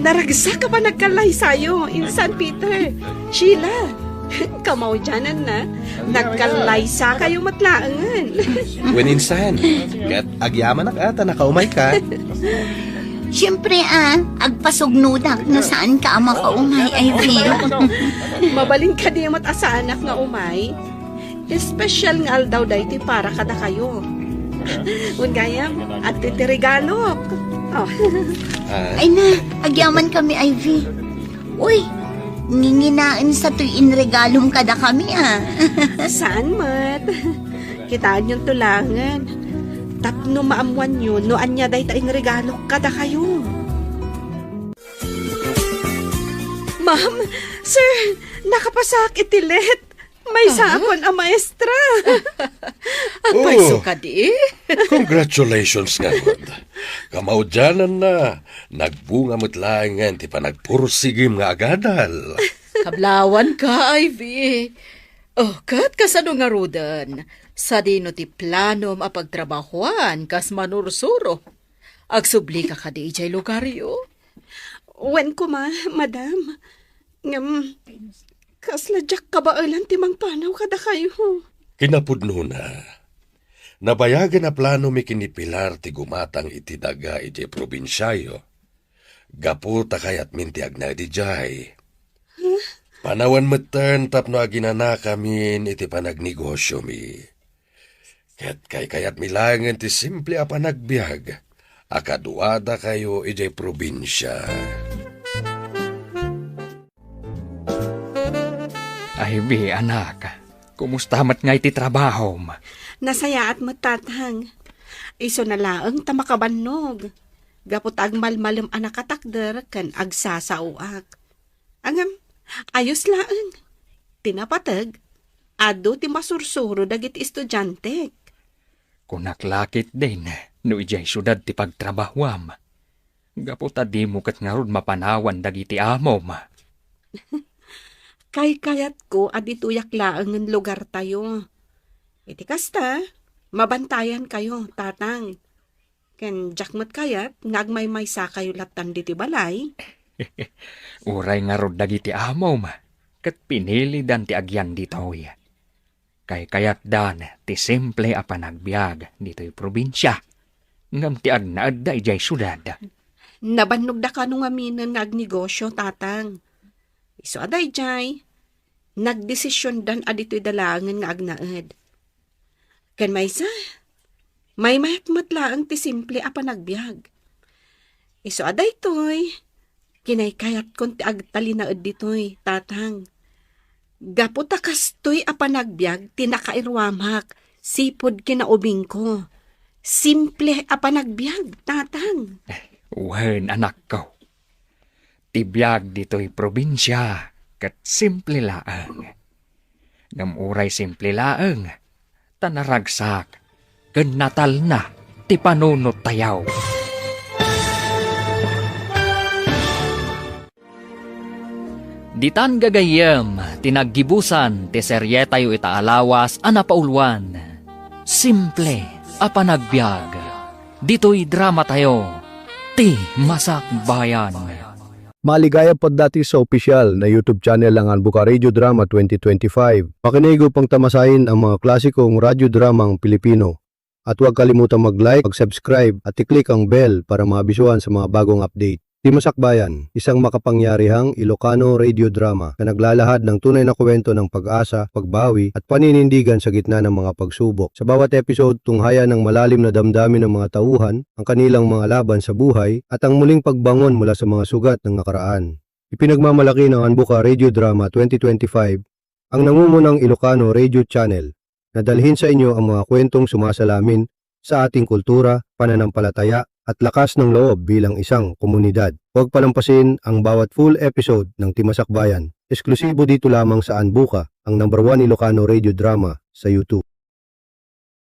Naragsa ka ba nagkalay sayo in San Peter? Sheila, Kamaw dyanan na. Nagkalaysa kayo matlaangan. Weninsan, kat agyaman ata nakaumay ka. Siyempre agpasugnudak na saan ka makaumay, Ivy. Mabalin ka di mat asa anak nga umay. Espesyal nga aldaw dayti para kada kayo. Ungayam, at titirigalok. Oh. Ay na, agyaman kami, Ivy. Uy, nginginaan sa tuwin regalong kada kami, Saan mat? Kitaan yung tulangan. Tapno maamuan yun, no anya day taing regalo kada kayo. Ma'am, sir, nakapasak itilet. May sakon ang maestra. Apay suka di. Congratulations nga, Rod. Kamaudyanan na. Nagbunga mutlaangan ti pa nagpursigim nga agadal. Kablawan ka, Ivy. Oh, kat kasano nga rudan. Sa dino ti planom a pagtrabahuan kas manursuro. Agsubli ka di ijay lugaryo. Wen ko madam. Ngam, kasladyak kabailan timang panaw kada kayo. Kinapudno na. Nabayagan na plano mi kinipilar ti gumatang iti daga iti probinsyayo. Gaputa kayat minti agna di jay. Panawan meten tapno aginana kami iti panagnegosyo mi. Ket kayat milangan ti simple a panagbiag. Akaduada kayo iti probinsya. Ivy, anak. Kumusta mat nga iti trabaho? Nasaya at matatang. Iso na laang tamakabannog. Gapot agmalmalam anak katakder kan agsasauak. Angam, ayos laang. Tinapatag. Ado ti masursuro dagit estudyante. Kunaklakit din, no ijay syudad ti pagtrabahwam. Gapot di mo kat nga ron mapanawan dagiti amom. Kayat ko adituyak laang ng lugar tayo. Iti kasta, mabantayan kayo, tatang. Ken jakmat kayat, ngagmay-may sa kayo latan diti balay. Uray nga ron dagiti amom, kat pinili dan ti agyan ditoy. Kayat dan ti simple a panagbiag dito'y probinsya. Ngam ti agnaad da ijay syudad. Nabannog da ka nung aminan nga agnegosyo, tatang. Iso aday jay, nagdesisyon dan adito'y dalangan nga agnaad. Kan may mayat-matlaang ti simple a panagbiag. Iso aday toy, kinaykayat kon ti agtalinaad dito'y, tatang. Gaputa kastoy a panagbiag ti nakairwamak, sipod kinaubing ko. Simple a panagbiag, tatang. Wen, anak ko. Tibiyag dito'y probinsya, kat simple laang. Ngamuray simple laang, tanaragsak, ken natal na, ti panunot tayaw. Ditan gagayem, tinaggibusan, ti serye tayo itaalawas, anapaulwan. Simple, apanagbiag. Dito'y drama tayo, ti Masakbayan. Maligaya po dati sa opisyal na YouTube channel ng Buka Radio Drama 2025. Makinigo pang tamasahin ang mga klasikong radyo dramang Pilipino. At huwag kalimutang mag-like, mag-subscribe at i-click ang bell para maabisuhan sa mga bagong update. Ti Masakbayan, isang makapangyarihang Ilocano radio drama na naglalahad ng tunay na kwento ng pag-asa, pagbawi at paninindigan sa gitna ng mga pagsubok. Sa bawat episode, tunghaya ng malalim na damdamin ng mga tauhan, ang kanilang mga laban sa buhay at ang muling pagbangon mula sa mga sugat ng nakaraan. Ipinagmamalaki ng Buka Radio Drama 2025 ang nangungunang Ilocano Radio Channel na dalhin sa inyo ang mga kwentong sumasalamin sa ating kultura, pananampalataya at lakas ng loob bilang isang komunidad. Huwag palampasin ang bawat full episode ng Timasakbayan. Eksklusibo dito lamang sa Buka, ang #1 Ilocano radio drama sa YouTube.